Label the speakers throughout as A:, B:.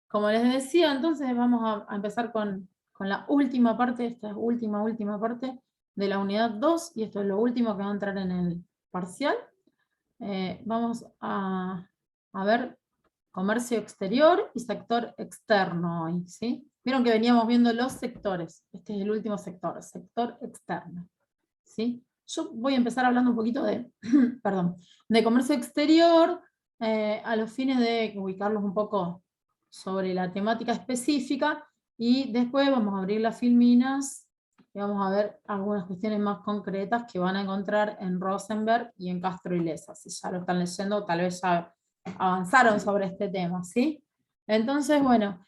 A: como les decía, entonces vamos a empezar con la última parte, esta última parte de la unidad 2, y esto es lo último que va a entrar en el parcial. Vamos a ver comercio exterior y sector externo hoy, ¿sí? Vieron que veníamos viendo los sectores. Este es el último sector externo, ¿sí? Yo voy a empezar hablando un poquito de, perdón, de comercio exterior, a los fines de ubicarlos un poco sobre la temática específica, y después vamos a abrir las filminas y vamos a ver algunas cuestiones más concretas que van a encontrar en Rosenberg y en Castro y Leza. Si ya lo están leyendo, tal vez ya avanzaron sobre este tema, ¿sí? Entonces, bueno,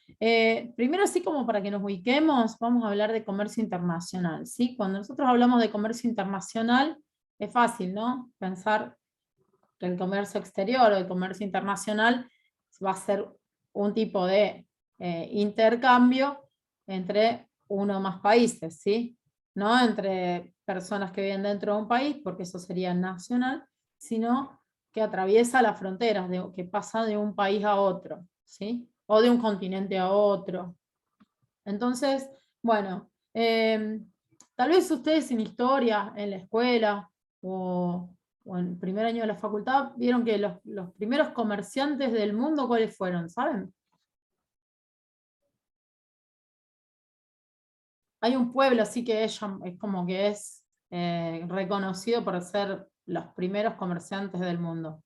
A: primero, así como para que nos ubiquemos, vamos a hablar de comercio internacional, ¿sí? Cuando nosotros hablamos de comercio internacional, es fácil, ¿no? Pensar que el comercio exterior o el comercio internacional va a ser un tipo de intercambio entre uno o más países, ¿sí? No entre personas que viven dentro de un país, porque eso sería nacional, sino que atraviesa las fronteras, que pasa de un país a otro, ¿sí? O de un continente a otro. Entonces, bueno, tal vez ustedes en historia, en la escuela, o en el primer año de la facultad, vieron que los primeros comerciantes del mundo, ¿cuáles fueron? ¿Saben? Hay un pueblo así que es como que es reconocido por ser los primeros comerciantes del mundo.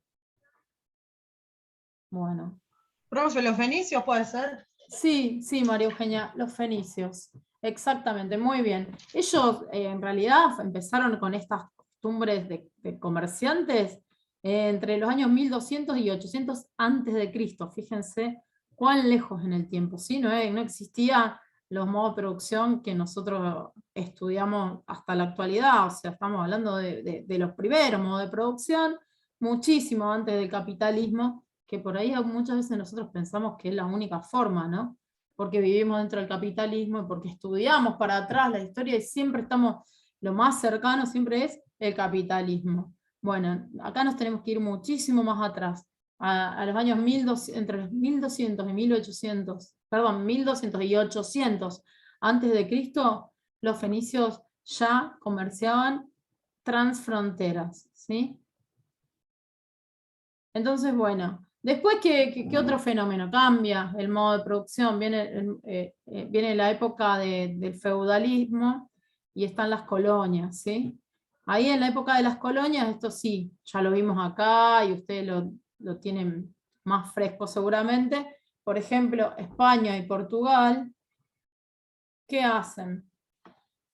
A: Bueno.
B: Profe, los fenicios puede ser.
A: Sí, sí, María Eugenia, los fenicios. Exactamente, muy bien. Ellos en realidad empezaron con estas costumbres de comerciantes entre los años 1200 y 800 antes de Cristo. Fíjense cuán lejos en el tiempo, ¿sí? No existía los modos de producción que nosotros estudiamos hasta la actualidad. O sea, estamos hablando de los primeros modos de producción, muchísimo antes del capitalismo, que por ahí muchas veces nosotros pensamos que es la única forma, ¿no? Porque vivimos dentro del capitalismo y porque estudiamos para atrás la historia y siempre estamos, lo más cercano siempre es el capitalismo. Bueno, acá nos tenemos que ir muchísimo más atrás, a los años 1200, entre los 1200 y 1800, perdón, 1200 y 800 antes de Cristo, los fenicios ya comerciaban transfronteras, ¿sí? Entonces, bueno, después, ¿qué otro fenómeno? Cambia el modo de producción, viene la época del feudalismo y están las colonias, ¿sí? Ahí en la época de las colonias, esto sí, ya lo vimos acá y ustedes lo tienen más fresco seguramente. Por ejemplo, España y Portugal, ¿qué hacen?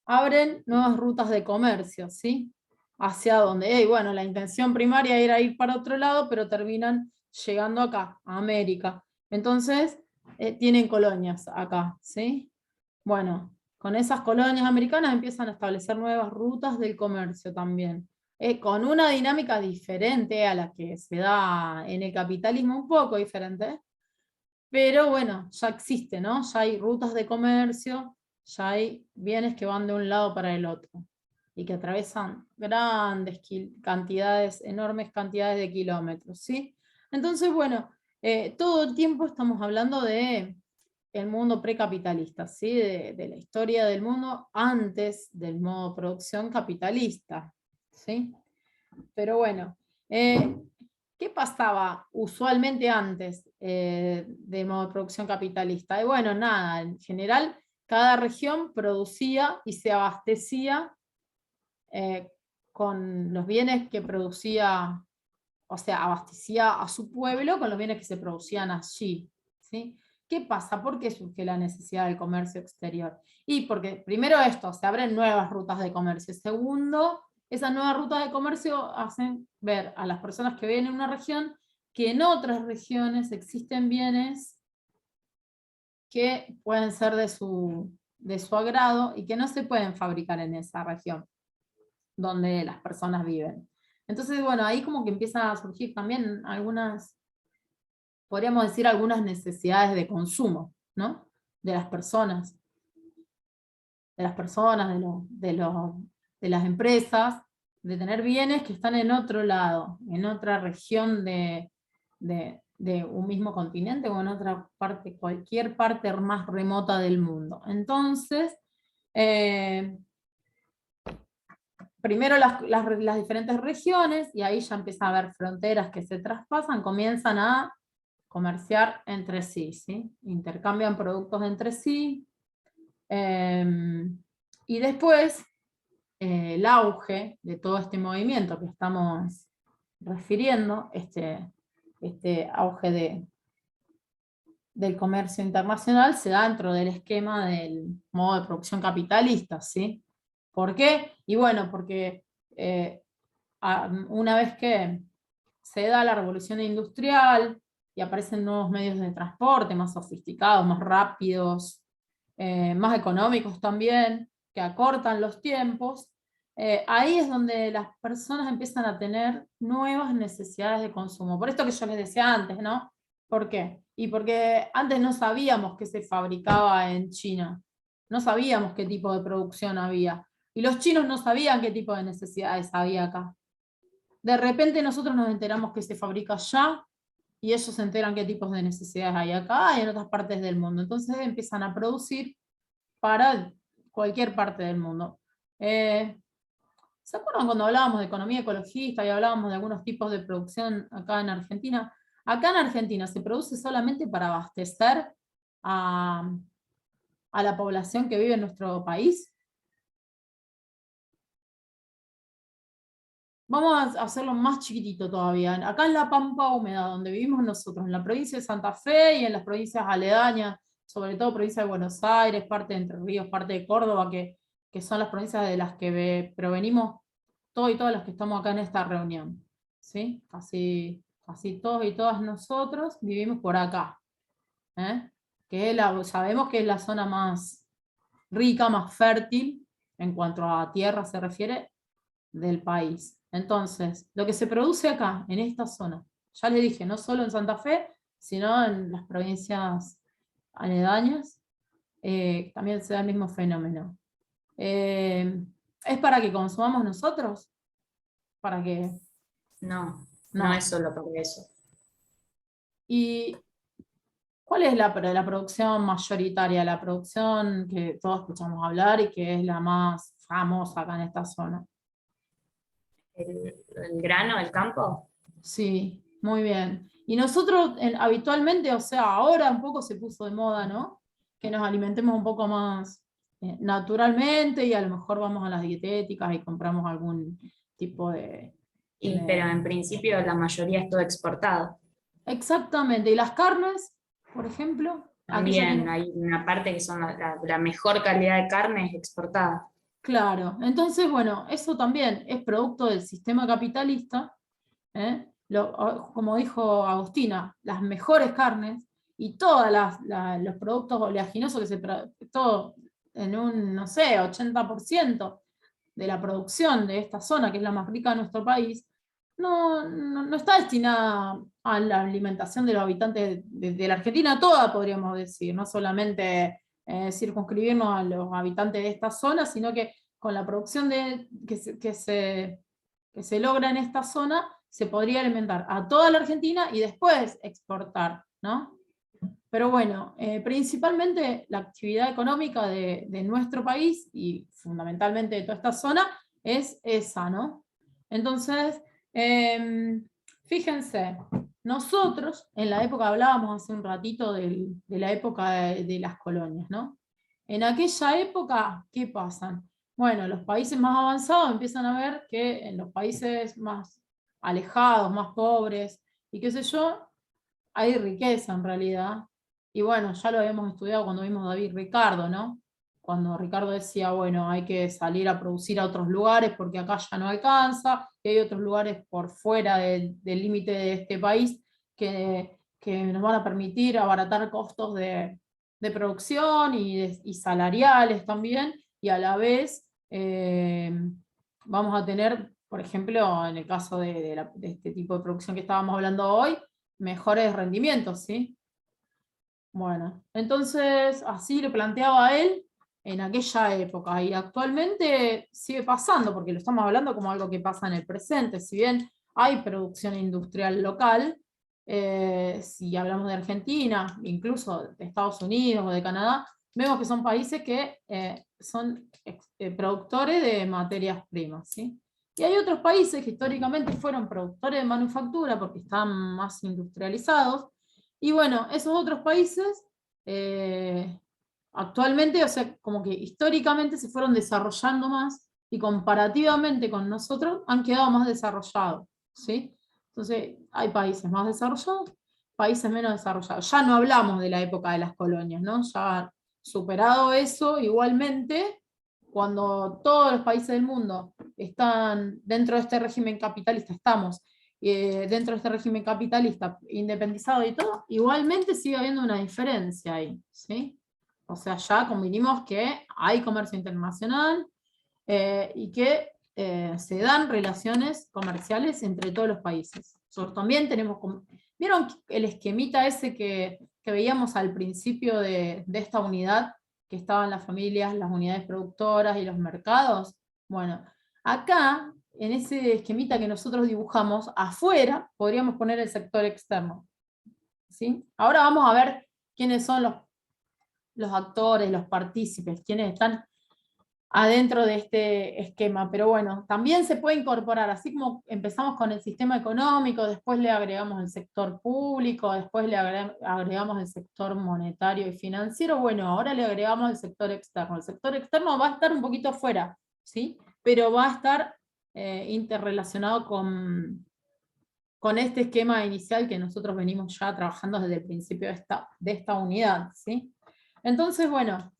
A: Abren nuevas rutas de comercio, ¿sí? Hacia donde, bueno, la intención primaria era ir para otro lado, pero terminan llegando acá, a América. Entonces, tienen colonias acá, ¿sí? Bueno, con esas colonias americanas empiezan a establecer nuevas rutas del comercio también, con una dinámica diferente a la que se da en el capitalismo, un poco diferente, pero bueno, ya existe, ¿no? Ya hay rutas de comercio, ya hay bienes que van de un lado para el otro y que atraviesan grandes cantidades, enormes cantidades de kilómetros, ¿sí? Entonces, bueno, todo el tiempo estamos hablando de el mundo precapitalista, ¿sí? De la historia del mundo antes del modo de producción capitalista, ¿sí? Pero bueno, ¿qué pasaba usualmente antes del modo de producción capitalista? Y bueno, nada, en general cada región producía y se abastecía con los bienes que producía, o sea, abastecía a su pueblo con los bienes que se producían allí, ¿sí? ¿Qué pasa? ¿Por qué surge la necesidad del comercio exterior? Y porque primero esto, se abren nuevas rutas de comercio. Segundo, esas nuevas rutas de comercio hacen ver a las personas que viven en una región que en otras regiones existen bienes que pueden ser de su agrado y que no se pueden fabricar en esa región donde las personas viven. Entonces, bueno, ahí como que empiezan a surgir también algunas, podríamos decir, algunas necesidades de consumo, ¿no? De las personas, de las personas, de las empresas, de tener bienes que están en otro lado, en otra región de un mismo continente o en otra parte, cualquier parte más remota del mundo. Entonces, primero las diferentes regiones, y ahí ya empieza a haber fronteras que se traspasan, comienzan a comerciar entre sí, ¿sí? Intercambian productos entre sí, y después el auge de todo este movimiento que estamos refiriendo, este auge del comercio internacional, se da dentro del esquema del modo de producción capitalista, ¿sí? ¿Por qué? Y bueno, porque una vez que se da la revolución industrial y aparecen nuevos medios de transporte más sofisticados, más rápidos, más económicos también, que acortan los tiempos, ahí es donde las personas empiezan a tener nuevas necesidades de consumo. Por esto que yo les decía antes, ¿no? ¿Por qué? Y porque antes no sabíamos qué se fabricaba en China, no sabíamos qué tipo de producción había, y los chinos no sabían qué tipo de necesidades había acá. De repente nosotros nos enteramos que se fabrica allá, y ellos se enteran qué tipos de necesidades hay acá y en otras partes del mundo. Entonces empiezan a producir para cualquier parte del mundo. ¿Se acuerdan cuando hablábamos de economía ecologista y hablábamos de algunos tipos de producción acá en Argentina? Acá en Argentina se produce solamente para abastecer a, a la población que vive en nuestro país. Vamos a hacerlo más chiquitito todavía. Acá en la Pampa Húmeda, donde vivimos nosotros, en la provincia de Santa Fe y en las provincias aledañas, sobre todo provincia de Buenos Aires, parte de Entre Ríos, parte de Córdoba, que son las provincias de las que provenimos todos y todas los que estamos acá en esta reunión. ¿Sí? Casi todos y todas nosotros vivimos por acá. Sabemos que es la zona más rica, más fértil, en cuanto a tierra se refiere, del país. Entonces, lo que se produce acá, en esta zona, ya le dije, no solo en Santa Fe, sino en las provincias aledañas, también se da el mismo fenómeno. ¿Es para que consumamos nosotros? ¿Para que
C: No,
A: no?
C: no es solo para eso.
A: ¿Y cuál es la producción mayoritaria, la producción que todos escuchamos hablar y que es la más famosa acá en esta zona?
C: El grano, el campo.
A: Sí, muy bien. Y nosotros habitualmente, o sea, ahora un poco se puso de moda, ¿no? Que nos alimentemos un poco más naturalmente y a lo mejor vamos a las dietéticas y compramos algún tipo de...
C: Pero en principio la mayoría es todo exportado.
A: Exactamente. ¿Y las carnes, por ejemplo? Aquella
C: También
A: que...
C: hay una parte que son la mejor calidad de carne es exportada.
A: Claro. Entonces, bueno, eso también es producto del sistema capitalista, ¿eh? Como dijo Agustina, las mejores carnes y todos los productos oleaginosos todo en un, no sé, 80% de la producción de esta zona, que es la más rica de nuestro país, no está destinada a la alimentación de los habitantes de la Argentina toda, podríamos decir, no solamente circunscribirnos a los habitantes de esta zona, sino que con la producción que se logra en esta zona, se podría alimentar a toda la Argentina y después exportar, ¿no? Pero bueno, principalmente la actividad económica de nuestro país y fundamentalmente de toda esta zona es esa, ¿no? Entonces, fíjense, nosotros en la época, hablábamos hace un ratito de la época de las colonias, ¿no? En aquella época, ¿qué pasa? Bueno, los países más avanzados empiezan a ver que en los países más alejados, más pobres, y qué sé yo, hay riqueza en realidad. Y bueno, ya lo habíamos estudiado cuando vimos David Ricardo, ¿no? Cuando Ricardo decía, bueno, hay que salir a producir a otros lugares porque acá ya no alcanza, y hay otros lugares por fuera del límite de este país que nos van a permitir abaratar costos de producción y salariales también, y a la vez vamos a tener, por ejemplo, en el caso de este tipo de producción que estábamos hablando hoy, mejores rendimientos, ¿sí? Bueno, entonces así lo planteaba él en aquella época y actualmente sigue pasando, porque lo estamos hablando como algo que pasa en el presente, si bien hay producción industrial local, si hablamos de Argentina, incluso de Estados Unidos o de Canadá, vemos que son países que son productores de materias primas, ¿sí? Y hay otros países que históricamente fueron productores de manufactura porque están más industrializados, y bueno, esos otros países actualmente, o sea, como que históricamente se fueron desarrollando más y comparativamente con nosotros han quedado más desarrollados, ¿sí? Entonces, hay países más desarrollados, países menos desarrollados. Ya no hablamos de la época de las colonias, ¿no? Ya superado eso, igualmente, cuando todos los países del mundo están dentro de este régimen capitalista, estamos dentro de este régimen capitalista independizado y todo, igualmente sigue habiendo una diferencia ahí, ¿sí? O sea, ya convinimos que hay comercio internacional y que se dan relaciones comerciales entre todos los países. Nosotros también tenemos, ¿vieron el esquemita ese que veíamos al principio de esta unidad, que estaban las familias, las unidades productoras y los mercados? Bueno, acá, en ese esquemita que nosotros dibujamos, afuera podríamos poner el sector externo, ¿sí? Ahora vamos a ver quiénes son los actores, los partícipes, quienes están adentro de este esquema, pero bueno, también se puede incorporar, así como empezamos con el sistema económico, después le agregamos el sector público, después le agregamos el sector monetario y financiero, bueno, ahora le agregamos el sector externo. El sector externo va a estar un poquito fuera, ¿sí? Pero va a estar interrelacionado con este esquema inicial que nosotros venimos ya trabajando desde el principio de esta unidad, ¿sí? Entonces, bueno,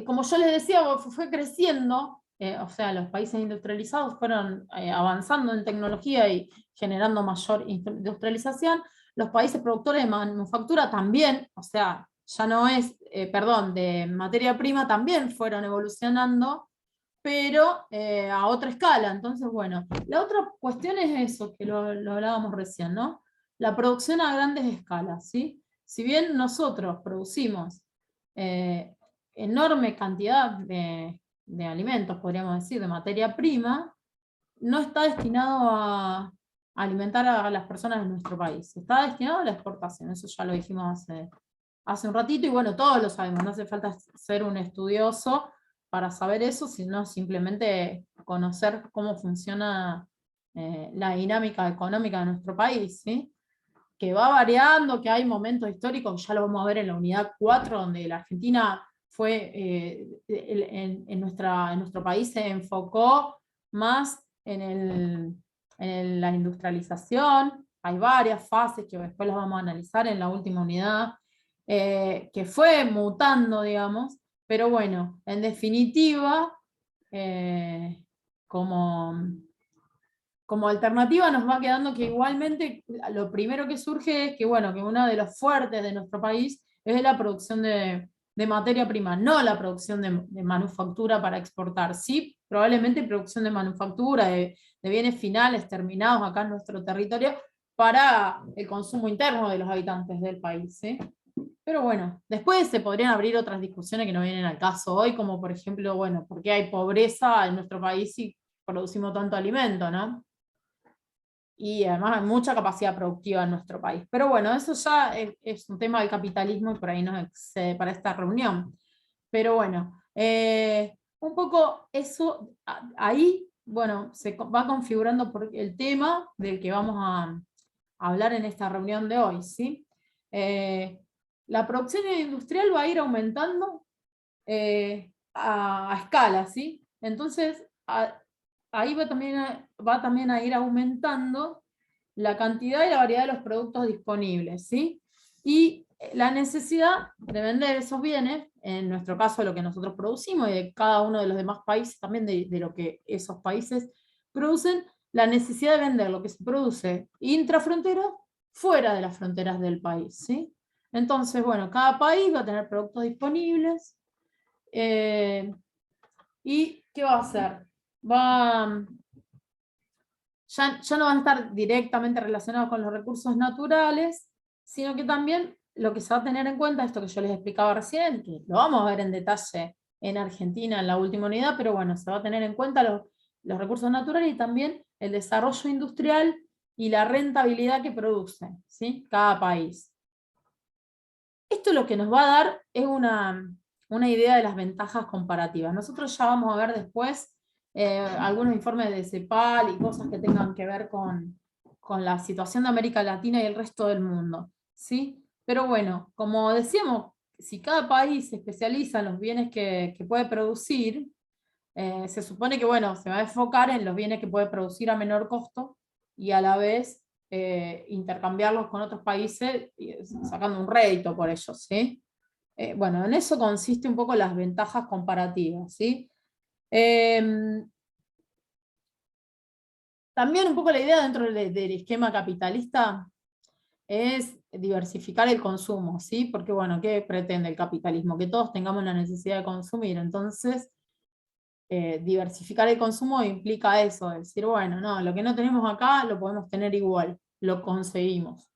A: como yo les decía, fue creciendo, o sea, los países industrializados fueron avanzando en tecnología y generando mayor industrialización. Los países productores de manufactura también, o sea, ya no es, perdón, de materia prima también fueron evolucionando, pero a otra escala. Entonces, bueno, la otra cuestión es eso, que lo hablábamos recién, ¿no? La producción a grandes escalas, ¿sí? Si bien nosotros producimos enorme cantidad de alimentos, podríamos decir, de materia prima, no está destinado a alimentar a las personas de nuestro país. Está destinado a la exportación, eso ya lo dijimos hace un ratito, y bueno, todos lo sabemos, no hace falta ser un estudioso para saber eso, sino simplemente conocer cómo funciona la dinámica económica de nuestro país, ¿sí? Que va variando, que hay momentos históricos, ya lo vamos a ver en la unidad 4, donde la Argentina fue, en nuestro país se enfocó más en la industrialización. Hay varias fases que después las vamos a analizar en la última unidad, que fue mutando, digamos, pero bueno, en definitiva, como alternativa nos va quedando que igualmente lo primero que surge es que, bueno, que uno de los fuertes de nuestro país es la producción de materia prima, no la producción de manufactura para exportar. Sí, probablemente producción de manufactura, de bienes finales terminados acá en nuestro territorio para el consumo interno de los habitantes del país, ¿sí? Pero bueno, después se podrían abrir otras discusiones que no vienen al caso hoy, como por ejemplo, bueno, ¿por qué hay pobreza en nuestro país si producimos tanto alimento, ¿no? Y además hay mucha capacidad productiva en nuestro país. Pero bueno, eso ya es un tema del capitalismo y por ahí no excede para esta reunión. Pero bueno, un poco eso, ahí, bueno, se va configurando por el tema del que vamos a hablar en esta reunión de hoy, ¿sí? La producción industrial va a ir aumentando a escala, ¿sí? Entonces, ahí va también a ir aumentando la cantidad y la variedad de los productos disponibles, ¿sí? Y la necesidad de vender esos bienes, en nuestro caso lo que nosotros producimos, y de cada uno de los demás países también de lo que esos países producen, la necesidad de vender lo que se produce intrafrontera fuera de las fronteras del país, ¿sí? Entonces, bueno, cada país va a tener productos disponibles, ¿y qué va a hacer? Ya no van a estar directamente relacionados con los recursos naturales, sino que también lo que se va a tener en cuenta, esto que yo les explicaba recién, que lo vamos a ver en detalle en Argentina en la última unidad, pero bueno, se va a tener en cuenta los recursos naturales y también el desarrollo industrial y la rentabilidad que produce, ¿sí? Cada país. Esto lo que nos va a dar es una idea de las ventajas comparativas. Nosotros ya vamos a ver después algunos informes de CEPAL y cosas que tengan que ver con la situación de América Latina y el resto del mundo, ¿sí? Pero bueno, como decíamos, si cada país se especializa en los bienes que puede producir, se supone que, bueno, se va a enfocar en los bienes que puede producir a menor costo y a la vez intercambiarlos con otros países sacando un rédito por ellos, ¿sí? Bueno, en eso consiste un poco las ventajas comparativas, ¿sí? También un poco la idea dentro del esquema capitalista es diversificar el consumo, ¿sí? Porque, bueno, ¿qué pretende el capitalismo? Que todos tengamos la necesidad de consumir, entonces diversificar el consumo implica eso, decir, bueno, no, lo que no tenemos acá lo podemos tener igual, lo conseguimos,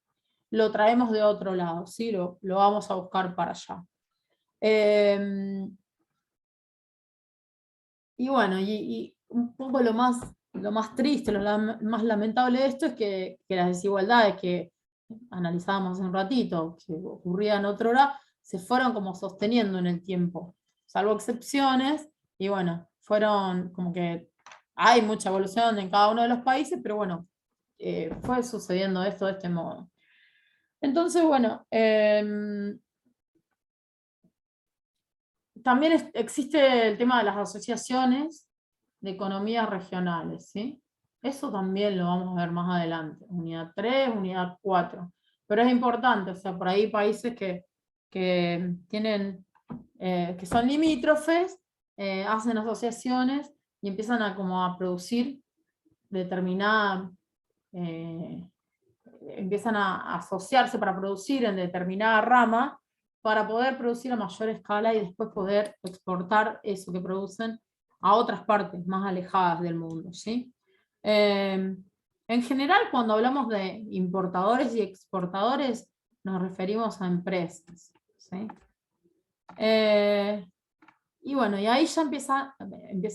A: lo traemos de otro lado, ¿sí? Lo vamos a buscar para allá. Y bueno, y un poco lo más triste, más lamentable de esto es que las desigualdades que analizábamos hace un ratito, que ocurrían otra hora, se fueron como sosteniendo en el tiempo, salvo excepciones, y bueno, fueron como que hay mucha evolución en cada uno de los países, pero bueno, fue sucediendo esto de este modo. Entonces, bueno, también existe el tema de las asociaciones de economías regionales, ¿sí? Eso también lo vamos a ver más adelante, unidad 3, unidad 4. Pero es importante, o sea, por ahí países que tienen, que son limítrofes, hacen asociaciones y empiezan como a producir determinada, empiezan a asociarse para producir en determinada rama, para poder producir a mayor escala y después poder exportar eso que producen a otras partes más alejadas del mundo, ¿sí? En general, cuando hablamos de importadores y exportadores, nos referimos a empresas, ¿sí? Y bueno, y ahí ya empieza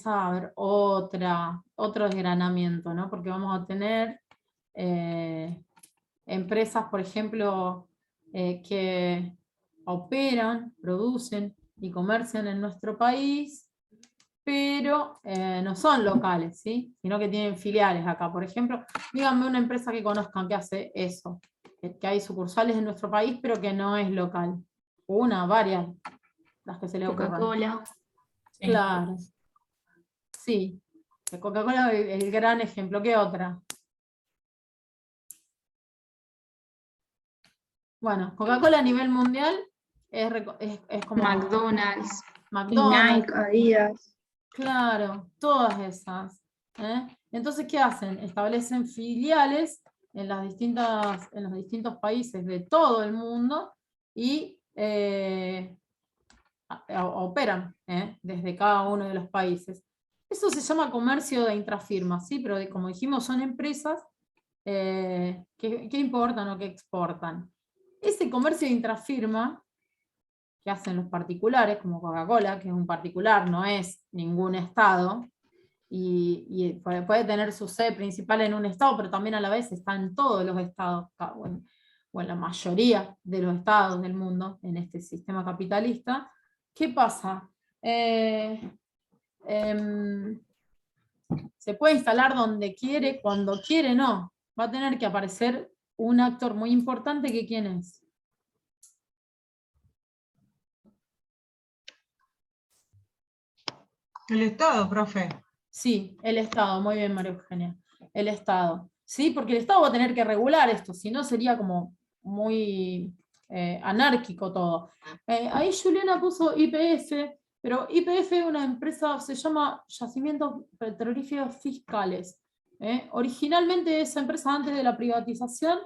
A: a haber otro desgranamiento, ¿no? Porque vamos a tener empresas, por ejemplo, que operan, producen y comercian en nuestro país, pero no son locales, ¿sí? Sino que tienen filiales acá. Por ejemplo, díganme una empresa que conozcan que hace eso, que hay sucursales en nuestro país, pero que no es local. Una, varias, las que se le ocurran.
C: Coca-Cola. Sí.
A: Claro. Sí. Coca-Cola es el gran ejemplo. ¿Qué otra? Bueno, Coca-Cola a nivel mundial es como
C: McDonald's.
A: McDonald's.
D: Nike, Adidas.
A: Claro, todas esas. Entonces, ¿qué hacen? Establecen filiales en los distintos países de todo el mundo y operan desde cada uno de los países. Eso se llama comercio de intrafirma, ¿sí? Pero como dijimos, son empresas que importan o que exportan. Ese comercio de intrafirma que hacen los particulares, como Coca-Cola, que es un particular, no es ningún estado, y puede tener su sede principal en un estado, pero también a la vez está en todos los estados, o en la mayoría de los estados del mundo, en este sistema capitalista. ¿Qué pasa? Se puede instalar donde quiere, cuando quiere, no. Va a tener que aparecer un actor muy importante, que ¿quién es?
B: El Estado, profe.
A: Sí, el Estado, muy bien, María Eugenia. El Estado. Sí, porque el Estado va a tener que regular esto, si no sería como muy anárquico todo. Ahí Juliana puso YPF, pero YPF es una empresa, se llama Yacimientos Petrolíferos Fiscales. Originalmente esa empresa, antes de la privatización,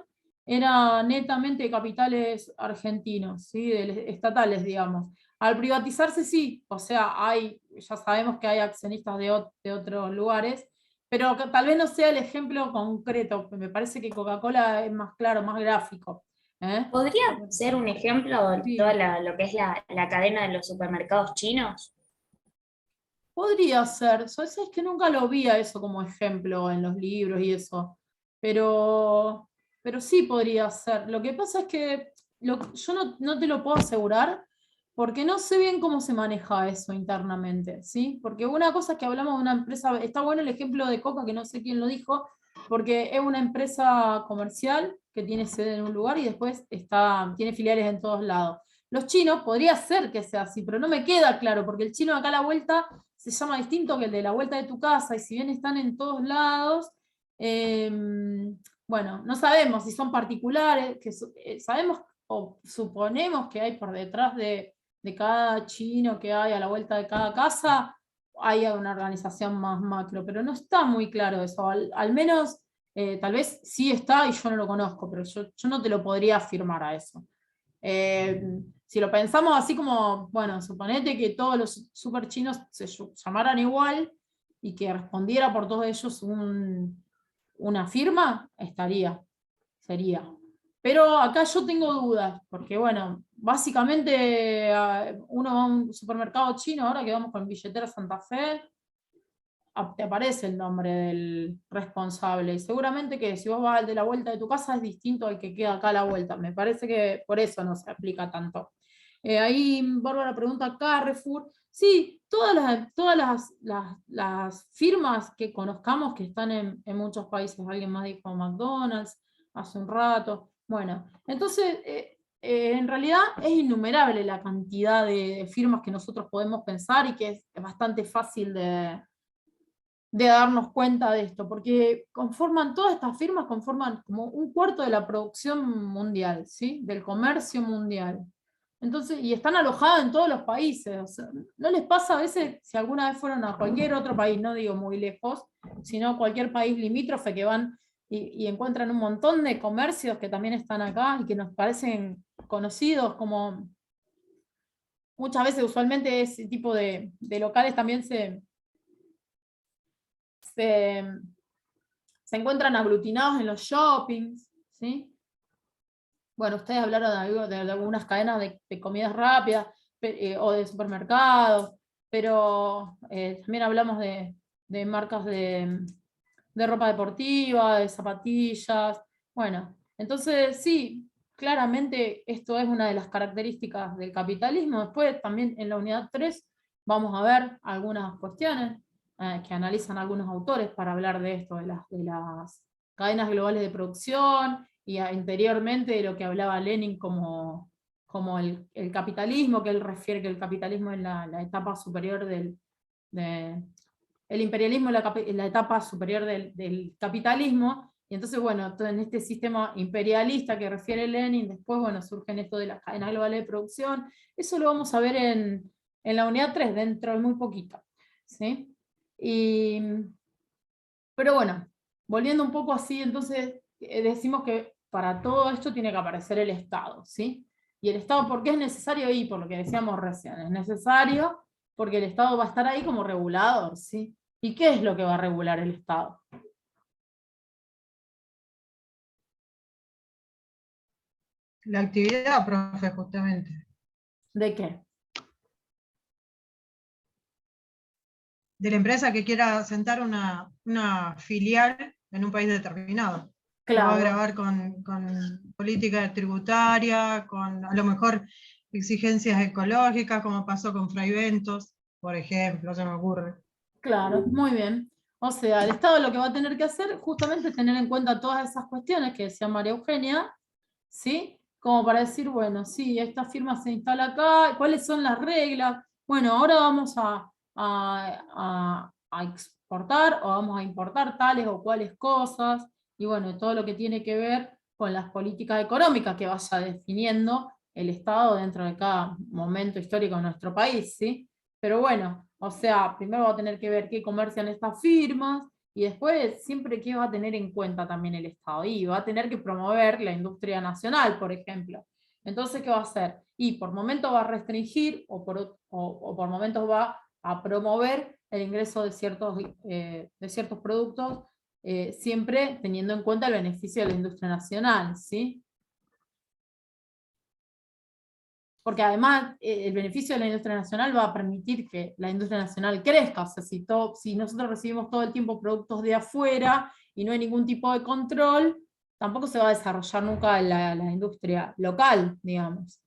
A: era netamente de capitales argentinos, ¿sí? Estatales, digamos. Al privatizarse sí, o sea, ya sabemos que hay accionistas de otros lugares, pero que tal vez no sea el ejemplo concreto. Me parece que Coca-Cola es más claro, más gráfico.
C: ¿Podría ser un ejemplo de
A: Sí.
C: toda lo que es la cadena de los supermercados chinos?
A: Podría ser, es que nunca lo vi a eso como ejemplo en los libros y eso. pero sí podría ser. Lo que pasa es que yo no te lo puedo asegurar, porque no sé bien cómo se maneja eso internamente, ¿sí? Porque una cosa es que hablamos de una empresa, está bueno el ejemplo de Coca, que no sé quién lo dijo, porque es una empresa comercial que tiene sede en un lugar y después tiene filiales en todos lados. Los chinos podría ser que sea así, pero no me queda claro, porque el chino acá a la vuelta se llama distinto que el de la vuelta de tu casa, y si bien están en todos lados, bueno, no sabemos si son particulares, sabemos o suponemos que hay por detrás de cada chino que hay a la vuelta de cada casa, hay una organización más macro, pero no está muy claro eso, al menos tal vez sí está y yo no lo conozco, pero yo no te lo podría afirmar a eso. Si lo pensamos así como, bueno, suponete que todos los super chinos se llamaran igual y que respondiera por todos ellos una firma, sería. Pero acá yo tengo dudas, porque bueno, básicamente uno va a un supermercado chino, ahora que vamos con billetera Santa Fe, te aparece el nombre del responsable, y seguramente que si vos vas al de la vuelta de tu casa es distinto al que queda acá a la vuelta. Me parece que por eso no se aplica tanto. Ahí Bárbara pregunta, Carrefour. Sí, las firmas que conozcamos que están en muchos países, alguien más dijo McDonald's hace un rato. Bueno, entonces en realidad es innumerable la cantidad de firmas que nosotros podemos pensar y que es bastante fácil de darnos cuenta de esto, porque todas estas firmas conforman como un cuarto de la producción mundial, ¿sí? Del comercio mundial. Entonces, y están alojadas en todos los países. O sea, ¿no les pasa a veces, si alguna vez fueron a cualquier otro país, no digo muy lejos, sino cualquier país limítrofe, que van y encuentran un montón de comercios que también están acá y que nos parecen conocidos, como muchas veces usualmente ese tipo de locales también se, se encuentran aglutinados en los shoppings, ¿sí? Bueno, ustedes hablaron de algunas cadenas de comidas rápidas o de supermercados, pero también hablamos de marcas de ropa deportiva, de zapatillas. Bueno, entonces sí, claramente esto es una de las características del capitalismo. Después también en la unidad 3 vamos a ver algunas cuestiones que analizan algunos autores para hablar de esto, de las cadenas globales de producción, y anteriormente de lo que hablaba Lenin como el capitalismo, que él refiere que el capitalismo es la etapa superior el imperialismo es la etapa superior del capitalismo, y entonces, bueno, en este sistema imperialista que refiere Lenin, después, bueno, surgen esto de las cadenas globales de producción. Eso lo vamos a ver en la unidad 3, dentro de muy poquito, ¿sí? Pero bueno, volviendo un poco así, entonces decimos que para todo esto tiene que aparecer el Estado, ¿sí? Y el Estado, ¿por qué es necesario? Y por lo que decíamos recién, es necesario porque el Estado va a estar ahí como regulador, ¿sí? ¿Y qué es lo que va a regular el Estado?
B: La actividad, profe, justamente.
A: ¿De qué?
B: De la empresa que quiera sentar una filial en un país determinado. Lo va a
A: Claro,
B: grabar con política tributaria, con a lo mejor exigencias ecológicas, como pasó con Fraiventos, por ejemplo, se me ocurre.
A: claro, muy bien. O sea, el Estado lo que va a tener que hacer justamente es tener en cuenta todas esas cuestiones que decía María Eugenia, ¿sí? Como para decir, bueno, sí, esta firma se instala acá, ¿cuáles son las reglas? Bueno, ahora vamos a exportar o vamos a importar tales o cuales cosas, y bueno, todo lo que tiene que ver con las políticas económicas que vaya definiendo el Estado dentro de cada momento histórico de nuestro país, ¿sí? Pero bueno, o sea, primero va a tener que ver qué comercian estas firmas, y después, siempre que va a tener en cuenta también el Estado, y va a tener que promover la industria nacional, por ejemplo. Entonces, ¿qué va a hacer? Y por momentos va a restringir o por momentos va a promover el ingreso de ciertos productos, siempre teniendo en cuenta el beneficio de la industria nacional, ¿sí? porque además el beneficio de la industria nacional va a permitir que la industria nacional crezca. O sea, si nosotros recibimos todo el tiempo productos de afuera y no hay ningún tipo de control, tampoco se va a desarrollar nunca la industria local, digamos.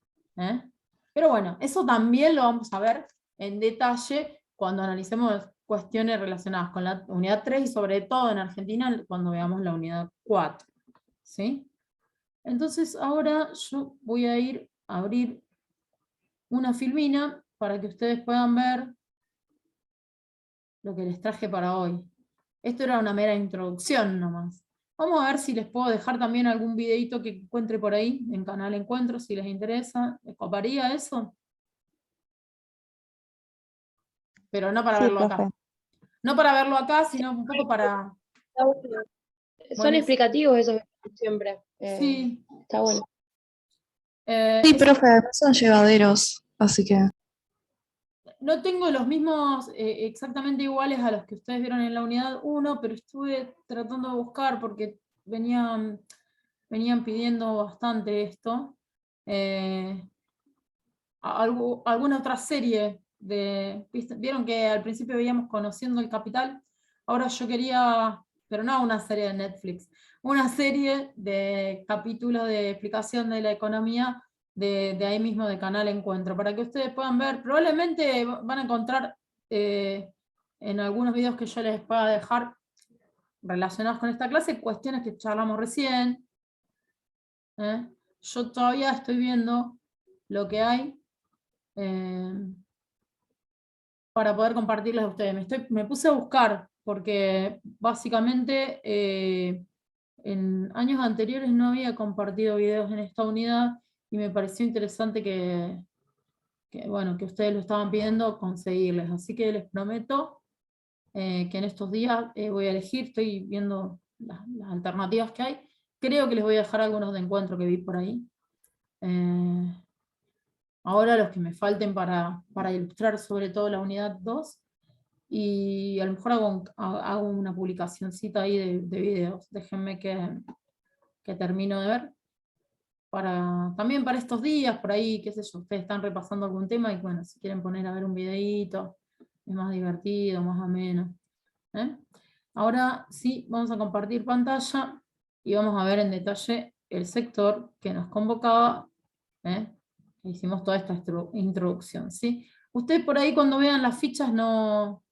A: Pero bueno, eso también lo vamos a ver en detalle cuando analicemos cuestiones relacionadas con la unidad 3 y sobre todo en Argentina cuando veamos la unidad 4. ¿Sí? Entonces ahora yo voy a ir a abrir una filmina para que ustedes puedan ver lo que les traje para hoy. Esto era una mera introducción nomás. Vamos a ver si les puedo dejar también algún videito que encuentre por ahí en Canal Encuentro, si les interesa. ¿Les coparía eso? Pero no para
D: Sí,
A: verlo
D: profe.
A: acá. No para verlo acá, sino un poco para...
D: Está bueno. Son
A: Bueno,
D: explicativos esos siempre.
A: sí.
D: Está bueno.
E: Sí,
A: Eso-
E: profe, además son llevaderos, así que...
A: No tengo los mismos exactamente iguales a los que ustedes vieron en la unidad 1, pero estuve tratando de buscar porque venían pidiendo bastante esto. Alguna otra serie vieron que al principio veíamos Conociendo el Capital, ahora yo quería, pero no una serie de Netflix, una serie de capítulos de explicación de la economía de ahí mismo de Canal Encuentro, para que ustedes puedan ver, probablemente van a encontrar en algunos videos que yo les pueda dejar relacionados con esta clase, cuestiones que charlamos recién. Yo todavía estoy viendo lo que hay para poder compartirles a ustedes. Me puse a buscar, porque básicamente en años anteriores no había compartido videos en esta unidad, y me pareció interesante bueno, que ustedes lo estaban pidiendo, conseguirles. Así que les prometo que en estos días voy a elegir, estoy viendo las alternativas que hay. Creo que les voy a dejar algunos de encuentro que vi por ahí. Ahora los que me falten para ilustrar sobre todo la unidad 2, y a lo mejor hago una publicacioncita ahí de videos. Déjenme que termino de ver. También para estos días, por ahí, qué sé yo, ustedes están repasando algún tema y bueno, si quieren poner a ver un videíto, es más divertido, más ameno. Ahora sí, vamos a compartir pantalla y vamos a ver en detalle el sector que nos convocaba. Hicimos toda esta introducción, ¿sí? Ustedes por ahí cuando vean las fichas no...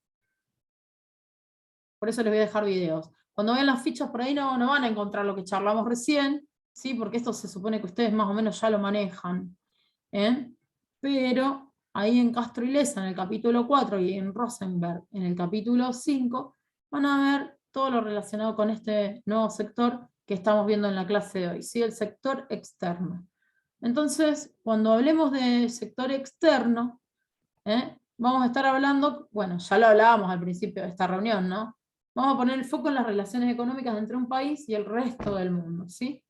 A: Por eso les voy a dejar videos. Cuando vean las fichas por ahí no van a encontrar lo que charlamos recién, ¿sí? Porque esto se supone que ustedes más o menos ya lo manejan. Pero ahí en Castro y Leza, en el capítulo 4, y en Rosenberg, en el capítulo 5, van a ver todo lo relacionado con este nuevo sector que estamos viendo en la clase de hoy, ¿sí? El sector externo. Entonces, cuando hablemos de sector externo, vamos a estar hablando, bueno, ya lo hablábamos al principio de esta reunión, ¿no? Vamos a poner el foco en las relaciones económicas entre un país y el resto del mundo, ¿sí?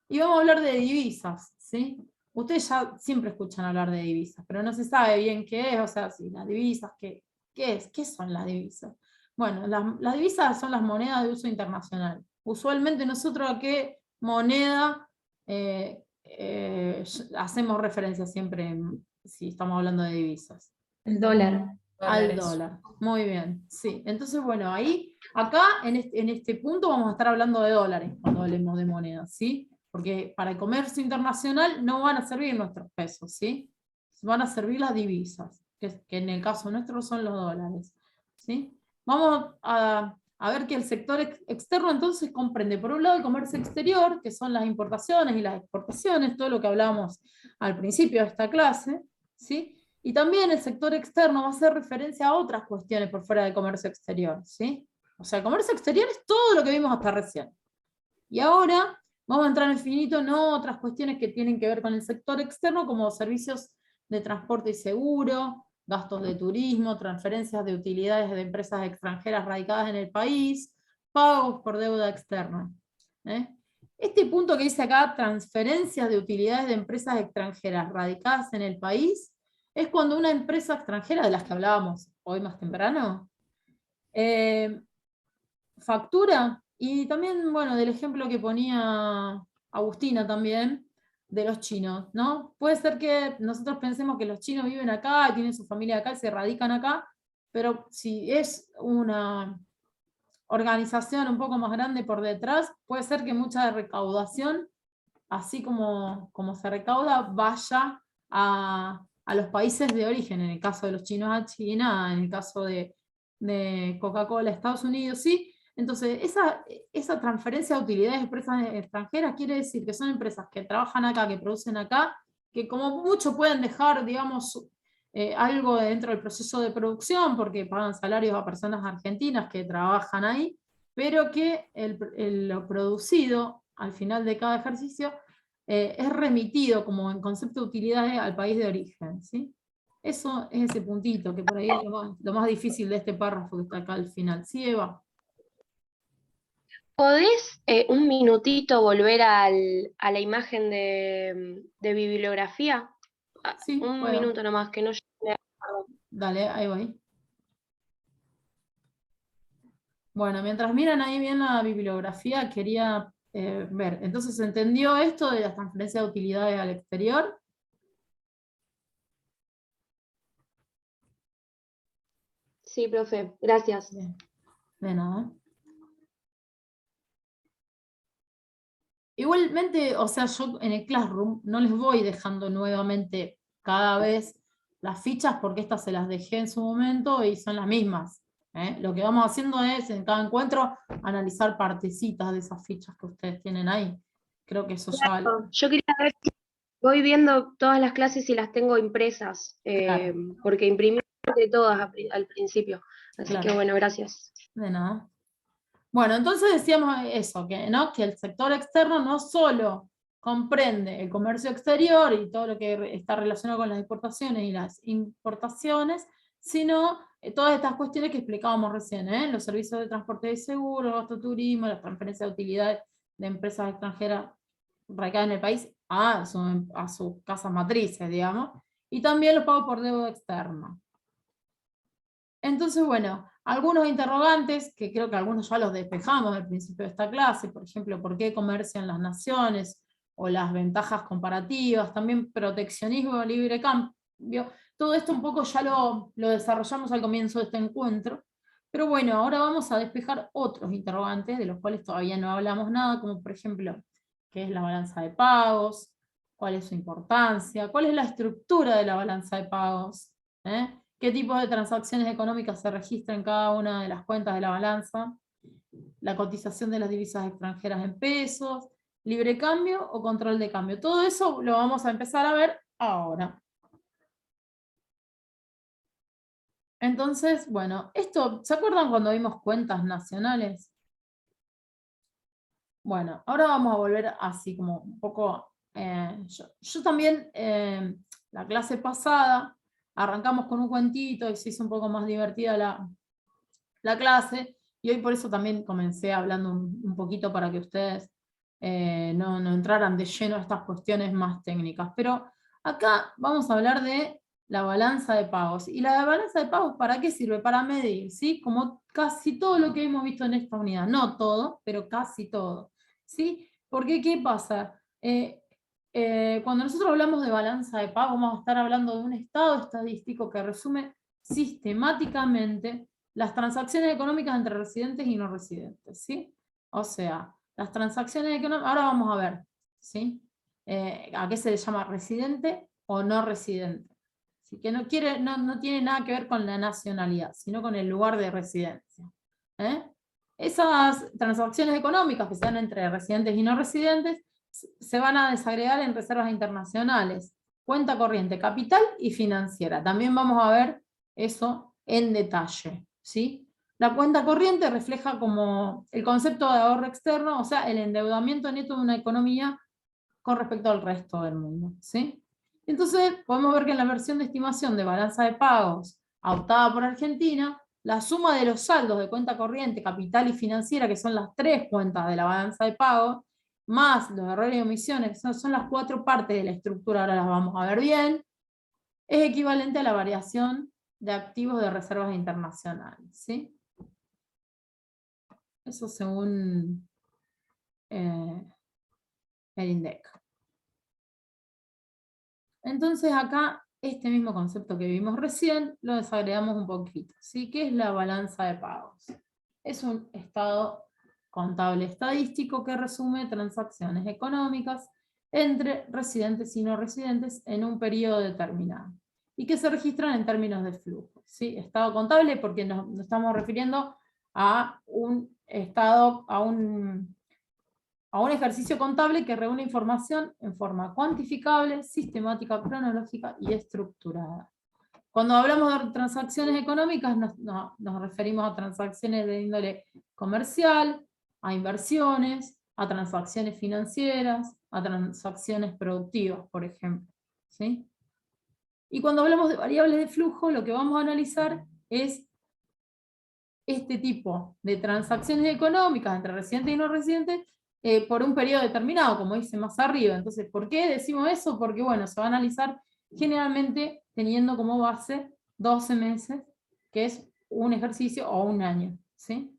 A: Y vamos a hablar de divisas, ¿sí? Ustedes ya siempre escuchan hablar de divisas, pero no se sabe bien qué es, o sea, si las divisas, ¿qué es? ¿Qué son las divisas? Bueno, las divisas son las monedas de uso internacional. Usualmente nosotros a qué moneda hacemos referencia siempre si estamos hablando de divisas.
C: El dólar.
A: Al dólar. Muy bien, sí. Entonces, bueno, acá en este punto vamos a estar hablando de dólares cuando hablemos de monedas, ¿sí? Porque para el comercio internacional no van a servir nuestros pesos, ¿sí? Van a servir las divisas, que en el caso nuestro son los dólares, ¿sí? Vamos a ver que el sector externo entonces comprende, por un lado, el comercio exterior, que son las importaciones y las exportaciones, todo lo que hablábamos al principio de esta clase, ¿sí? Y también el sector externo va a hacer referencia a otras cuestiones por fuera del comercio exterior, ¿sí? O sea, el comercio exterior es todo lo que vimos hasta recién. Y ahora vamos a entrar en finito en otras cuestiones que tienen que ver con el sector externo, como servicios de transporte y seguro, gastos de turismo, transferencias de utilidades de empresas extranjeras radicadas en el país, pagos por deuda externa. Este punto que dice acá, transferencias de utilidades de empresas extranjeras radicadas en el país, es cuando una empresa extranjera, de las que hablábamos hoy más temprano, factura, y también, bueno, del ejemplo que ponía Agustina también, de los chinos, ¿no? Puede ser que nosotros pensemos que los chinos viven acá, y tienen su familia acá, y se radican acá, pero si es una organización un poco más grande por detrás, puede ser que mucha recaudación, así como se recauda, vaya a los países de origen, en el caso de los chinos a China, en el caso de Coca-Cola a Estados Unidos, ¿sí? Entonces, esa transferencia de utilidades de empresas extranjeras quiere decir que son empresas que trabajan acá, que producen acá, que como mucho pueden dejar, digamos, algo dentro del proceso de producción, porque pagan salarios a personas argentinas que trabajan ahí, pero que lo producido al final de cada ejercicio es remitido como en concepto de utilidades al país de origen, ¿sí? Eso es ese puntito, que por ahí es lo más difícil de este párrafo que está acá al final. ¿Sí, Eva?
D: ¿Podés un minutito volver a la imagen de bibliografía?
A: Sí,
D: Un
A: puedo.
D: minuto nomás, que no llegué.
A: Dale, ahí voy. Bueno, mientras miran ahí bien la bibliografía, quería ver. Entonces, ¿se entendió esto de las transferencias de utilidades al exterior?
D: Sí, profe, gracias.
A: Bien. De nada. Igualmente, o sea, yo en el Classroom no les voy dejando nuevamente cada vez las fichas porque estas se las dejé en su momento y son las mismas. ¿Eh? Lo que vamos haciendo es en cada encuentro analizar partecitas de esas fichas que ustedes tienen ahí. Creo que eso ya...
D: Yo quería ver si voy viendo todas las clases y las tengo impresas,
A: Claro,
D: porque imprimí de todas al principio. Así que
A: claro,
D: bueno, gracias.
A: de nada. Bueno, entonces decíamos eso, ¿no? Que el sector externo no solo comprende el comercio exterior y todo lo que está relacionado con las exportaciones y las importaciones, sino todas estas cuestiones que explicábamos recién, los servicios de transporte y seguro, gasto turismo, la transferencia de utilidades de empresas extranjeras radicadas en el país a sus casas matrices, digamos, y también los pagos por deuda externa. Entonces, bueno, algunos interrogantes, que creo que algunos ya los despejamos al principio de esta clase, por ejemplo, ¿por qué comercian las naciones? O las ventajas comparativas, también proteccionismo, libre cambio. Todo esto un poco ya lo desarrollamos al comienzo de este encuentro. Pero bueno, ahora vamos a despejar otros interrogantes, de los cuales todavía no hablamos nada, como por ejemplo, ¿qué es la balanza de pagos? ¿Cuál es su importancia? ¿Cuál es la estructura de la balanza de pagos? ¿Qué tipo de transacciones económicas se registran en cada una de las cuentas de la balanza? La cotización de las divisas extranjeras en pesos, libre cambio o control de cambio. Todo eso lo vamos a empezar a ver ahora. Entonces, bueno, esto, ¿se acuerdan cuando vimos cuentas nacionales? Bueno, ahora vamos a volver así como un poco... yo también, la clase pasada, arrancamos con un cuentito y se hizo un poco más divertida la clase, y hoy por eso también comencé hablando un poquito para que ustedes no entraran de lleno a estas cuestiones más técnicas. Pero acá vamos a hablar de la balanza de pagos. ¿Y la balanza de pagos para qué sirve? Para medir, ¿sí? Como casi todo lo que hemos visto en esta unidad. No todo, pero casi todo. ¿Sí? Porque, ¿qué pasa? Cuando nosotros hablamos de balanza de pagos, vamos a estar hablando de un estado estadístico que resume sistemáticamente las transacciones económicas entre residentes y no residentes, ¿sí? O sea, las transacciones económicas, ahora vamos a ver, ¿sí? ¿A qué se le llama residente o no residente? Así que no tiene nada que ver con la nacionalidad, sino con el lugar de residencia. Esas transacciones económicas que se dan entre residentes y no residentes se van a desagregar en reservas internacionales, cuenta corriente, capital y financiera. También vamos a ver eso en detalle, ¿sí? La cuenta corriente refleja como el concepto de ahorro externo, o sea, el endeudamiento neto de una economía con respecto al resto del mundo, ¿sí? Entonces, podemos ver que en la versión de estimación de balanza de pagos adoptada por Argentina, la suma de los saldos de cuenta corriente, capital y financiera, que son las tres cuentas de la balanza de pagos, más los errores y omisiones, que son las cuatro partes de la estructura, ahora las vamos a ver bien, es equivalente a la variación de activos de reservas internacionales, ¿sí? Eso según el INDEC. Entonces acá, este mismo concepto que vimos recién, lo desagregamos un poquito, ¿sí? ¿Qué es la balanza de pagos? Es un estado contable estadístico que resume transacciones económicas entre residentes y no residentes en un periodo determinado, y que se registran en términos de flujo, ¿sí? Estado contable porque nos estamos refiriendo a un estado, a un ejercicio contable que reúne información en forma cuantificable, sistemática, cronológica y estructurada. Cuando hablamos de transacciones económicas nos referimos a transacciones de índole comercial, a inversiones, a transacciones financieras, a transacciones productivas, por ejemplo, ¿sí? Y cuando hablamos de variables de flujo, lo que vamos a analizar es este tipo de transacciones económicas entre residentes y no residentes por un periodo determinado, como dice más arriba. Entonces, ¿por qué decimos eso? Porque, bueno, se va a analizar generalmente teniendo como base 12 meses, que es un ejercicio o un año, ¿sí?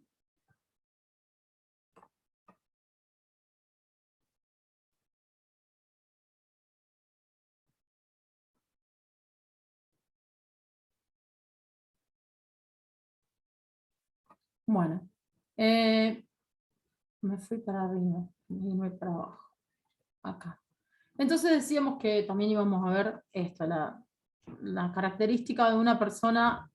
A: Bueno, me fui para arriba, me fui para abajo, acá. Entonces decíamos que también íbamos a ver esto, la característica de una persona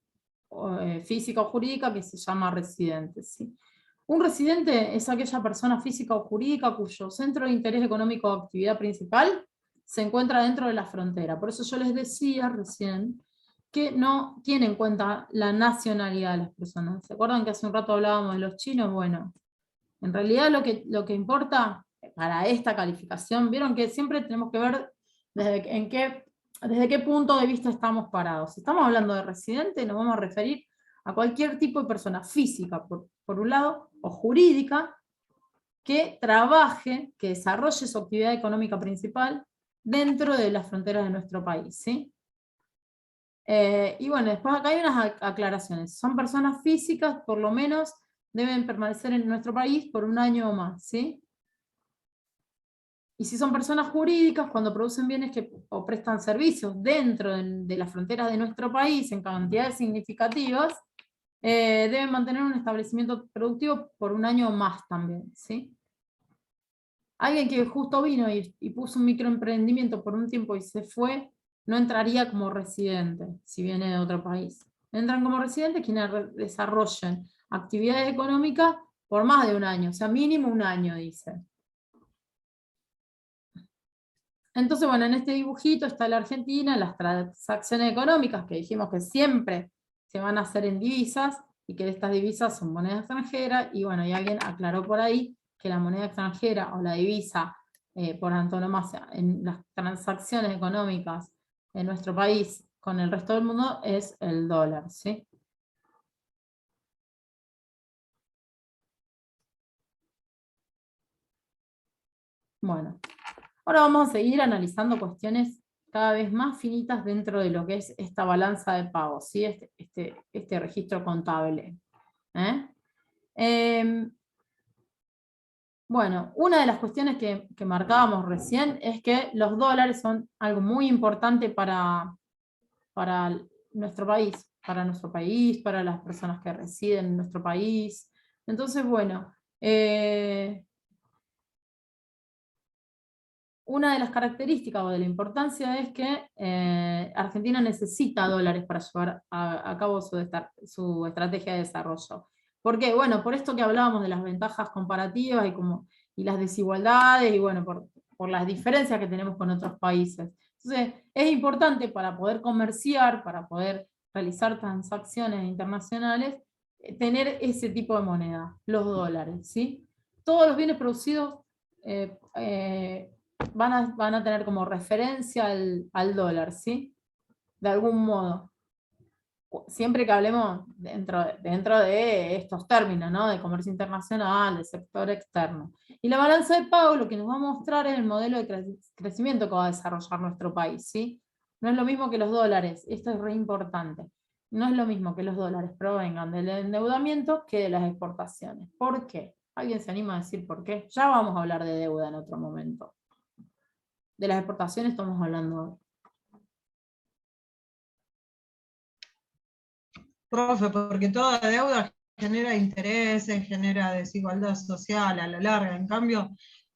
A: física o jurídica que se llama residente, ¿sí? Un residente es aquella persona física o jurídica cuyo centro de interés económico o actividad principal se encuentra dentro de la frontera. Por eso yo les decía recién que no tiene en cuenta la nacionalidad de las personas. ¿Se acuerdan que hace un rato hablábamos de los chinos? Bueno, en realidad lo que importa para esta calificación, vieron que siempre tenemos que ver desde qué punto de vista estamos parados. Si estamos hablando de residente, nos vamos a referir a cualquier tipo de persona física, por un lado, o jurídica, que trabaje, que desarrolle su actividad económica principal dentro de las fronteras de nuestro país, ¿sí? Y bueno, después acá hay unas aclaraciones. Son personas físicas, por lo menos, deben permanecer en nuestro país por un año o más, ¿sí? Y si son personas jurídicas, cuando producen bienes o prestan servicios dentro de las fronteras de nuestro país en cantidades significativas, deben mantener un establecimiento productivo por un año o más también, ¿sí? Alguien que justo vino y puso un microemprendimiento por un tiempo y se fue, no entraría como residente, si viene de otro país. Entran como residentes quienes desarrollen actividades económicas por más de un año, o sea, mínimo un año, dice. Entonces, bueno, en este dibujito está la Argentina, las transacciones económicas, que dijimos que siempre se van a hacer en divisas, y que estas divisas son moneda extranjera, y bueno, y alguien aclaró por ahí que la moneda extranjera o la divisa por antonomasia en las transacciones económicas en nuestro país con el resto del mundo es el dólar, ¿sí? Bueno, ahora vamos a seguir analizando cuestiones cada vez más finitas dentro de lo que es esta balanza de pagos, ¿sí? Este registro contable. Bueno, una de las cuestiones que marcábamos recién es que los dólares son algo muy importante para nuestro país, para las personas que residen en nuestro país. Entonces, bueno, una de las características o de la importancia es que Argentina necesita dólares para llevar a cabo su estrategia de desarrollo. ¿Por qué? Bueno, por esto que hablábamos de las ventajas comparativas y las desigualdades, y bueno, por las diferencias que tenemos con otros países. Entonces, es importante para poder comerciar, para poder realizar transacciones internacionales, tener ese tipo de moneda, los dólares, ¿sí? Todos los bienes producidos van a tener como referencia al dólar, ¿sí? De algún modo. Siempre que hablemos dentro de estos términos, ¿no? De comercio internacional, de sector externo. Y la balanza de pago lo que nos va a mostrar es el modelo de crecimiento que va a desarrollar nuestro país, ¿sí? No es lo mismo que los dólares, esto es re importante. No es lo mismo que los dólares provengan del endeudamiento que de las exportaciones. ¿Por qué? ¿Alguien se anima a decir por qué? Ya vamos a hablar de deuda en otro momento. De las exportaciones estamos hablando hoy.
B: profe, porque toda deuda genera intereses, genera desigualdad social a la larga. En cambio,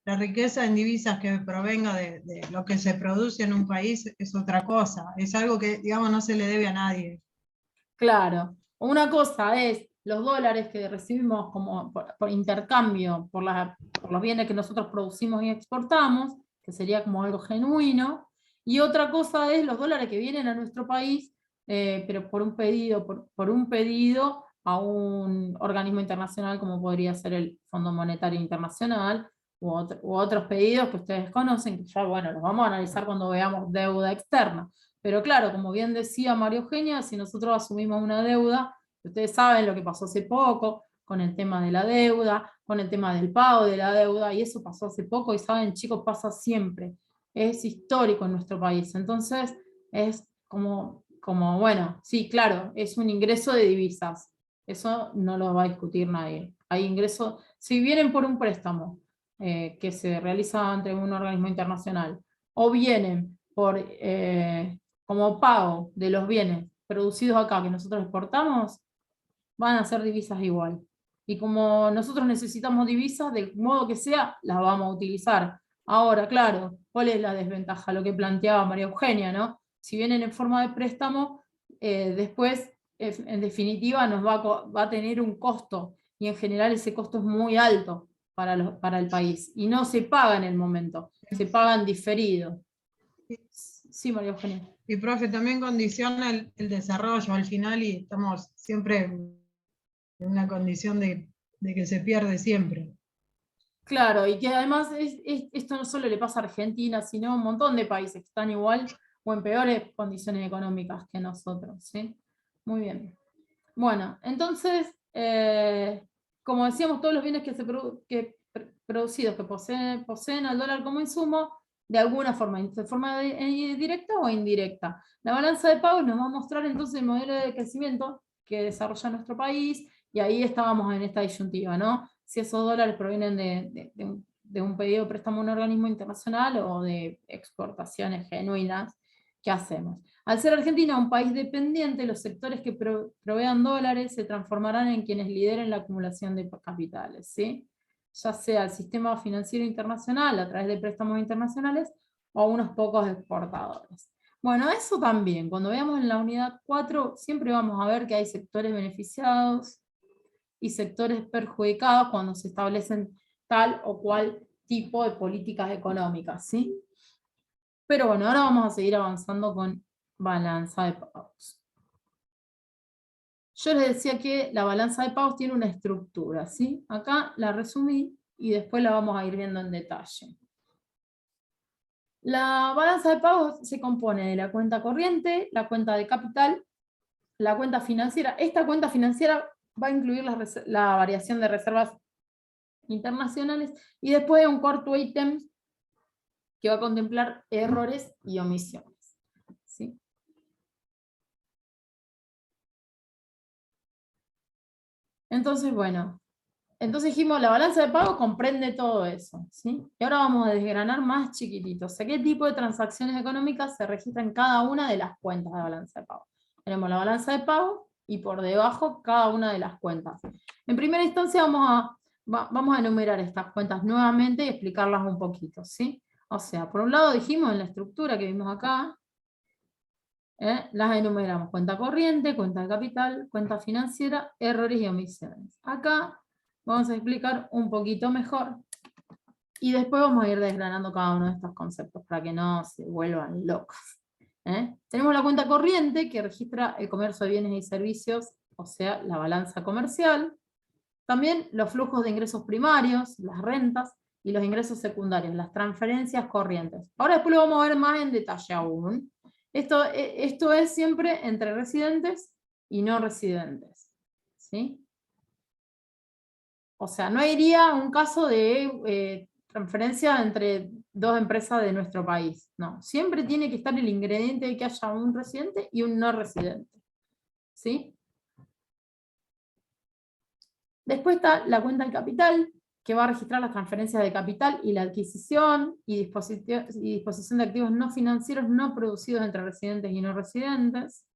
B: la riqueza en divisas que provenga de lo que se produce en un país es otra cosa. Es algo que, digamos, no se le debe a nadie.
A: Claro. Una cosa es los dólares que recibimos como por intercambio por los bienes que nosotros producimos y exportamos, que sería como algo genuino, y otra cosa es los dólares que vienen a nuestro país, pero por un pedido a un organismo internacional como podría ser el Fondo Monetario Internacional, u otros pedidos que ustedes conocen, que ya, bueno, los vamos a analizar cuando veamos deuda externa. Pero claro, como bien decía María Eugenia, si nosotros asumimos una deuda, ustedes saben lo que pasó hace poco con el tema de la deuda, con el tema del pago de la deuda, y eso pasó hace poco, y saben, chicos, pasa siempre. Es histórico en nuestro país. Entonces, es como bueno, sí, claro, es un ingreso de divisas. Eso no lo va a discutir nadie. Hay ingresos, si vienen por un préstamo que se realiza ante un organismo internacional, o vienen por como pago de los bienes producidos acá que nosotros exportamos, van a ser divisas igual. Y como nosotros necesitamos divisas, del modo que sea, las vamos a utilizar. Ahora, claro, ¿cuál es la desventaja? Lo que planteaba María Eugenia, ¿no? Si vienen en forma de préstamo, después, en definitiva, nos va a tener un costo, y en general ese costo es muy alto para el país, y no se paga en el momento, se paga en diferido. Sí, María Eugenia.
B: Y profe, también condiciona el desarrollo al final y estamos siempre en una condición de que se pierde siempre.
A: Claro, y que además esto no solo le pasa a Argentina, sino a un montón de países que están igual o en peores condiciones económicas que nosotros, ¿sí? Muy bien. Bueno, entonces, como decíamos, todos los bienes producidos que poseen al dólar como insumo, de alguna forma, de forma directa o indirecta. La balanza de pagos nos va a mostrar entonces el modelo de crecimiento que desarrolla nuestro país, y ahí estábamos en esta disyuntiva, ¿no? Si esos dólares provienen de un pedido de préstamo a un organismo internacional o de exportaciones genuinas, ¿qué hacemos? Al ser Argentina un país dependiente, los sectores que provean dólares se transformarán en quienes lideren la acumulación de capitales, ¿sí? Ya sea el sistema financiero internacional a través de préstamos internacionales o unos pocos exportadores. Bueno, eso también, cuando veamos en la unidad 4, siempre vamos a ver que hay sectores beneficiados y sectores perjudicados cuando se establecen tal o cual tipo de políticas económicas, ¿sí? Pero bueno, ahora vamos a seguir avanzando con balanza de pagos. Yo les decía que la balanza de pagos tiene una estructura, ¿sí? Acá la resumí y después la vamos a ir viendo en detalle. La balanza de pagos se compone de la cuenta corriente, la cuenta de capital, la cuenta financiera. Esta cuenta financiera va a incluir la variación de reservas internacionales, y después un cuarto ítem que va a contemplar errores y omisiones, ¿sí? Entonces, bueno, dijimos, la balanza de pago comprende todo eso, ¿sí? Y ahora vamos a desgranar más chiquititos. ¿A qué tipo de transacciones económicas se registran en cada una de las cuentas de balanza de pago? Tenemos la balanza de pago y por debajo cada una de las cuentas. En primera instancia vamos a enumerar estas cuentas nuevamente y explicarlas un poquito, ¿sí? O sea, por un lado dijimos en la estructura que vimos acá, las enumeramos: cuenta corriente, cuenta de capital, cuenta financiera, errores y omisiones. Acá vamos a explicar un poquito mejor y después vamos a ir desgranando cada uno de estos conceptos para que no se vuelvan locos. Tenemos la cuenta corriente, que registra el comercio de bienes y servicios, o sea, la balanza comercial. También los flujos de ingresos primarios, las rentas, y los ingresos secundarios, las transferencias corrientes. Ahora después lo vamos a ver más en detalle aún. Esto es siempre entre residentes y no residentes, ¿sí? O sea, no iría un caso de transferencia entre dos empresas de nuestro país. No, siempre tiene que estar el ingrediente de que haya un residente y un no residente, ¿sí? Después está la cuenta de capital, que va a registrar las transferencias de capital y la adquisición y disposición de activos no financieros no producidos entre residentes y no residentes.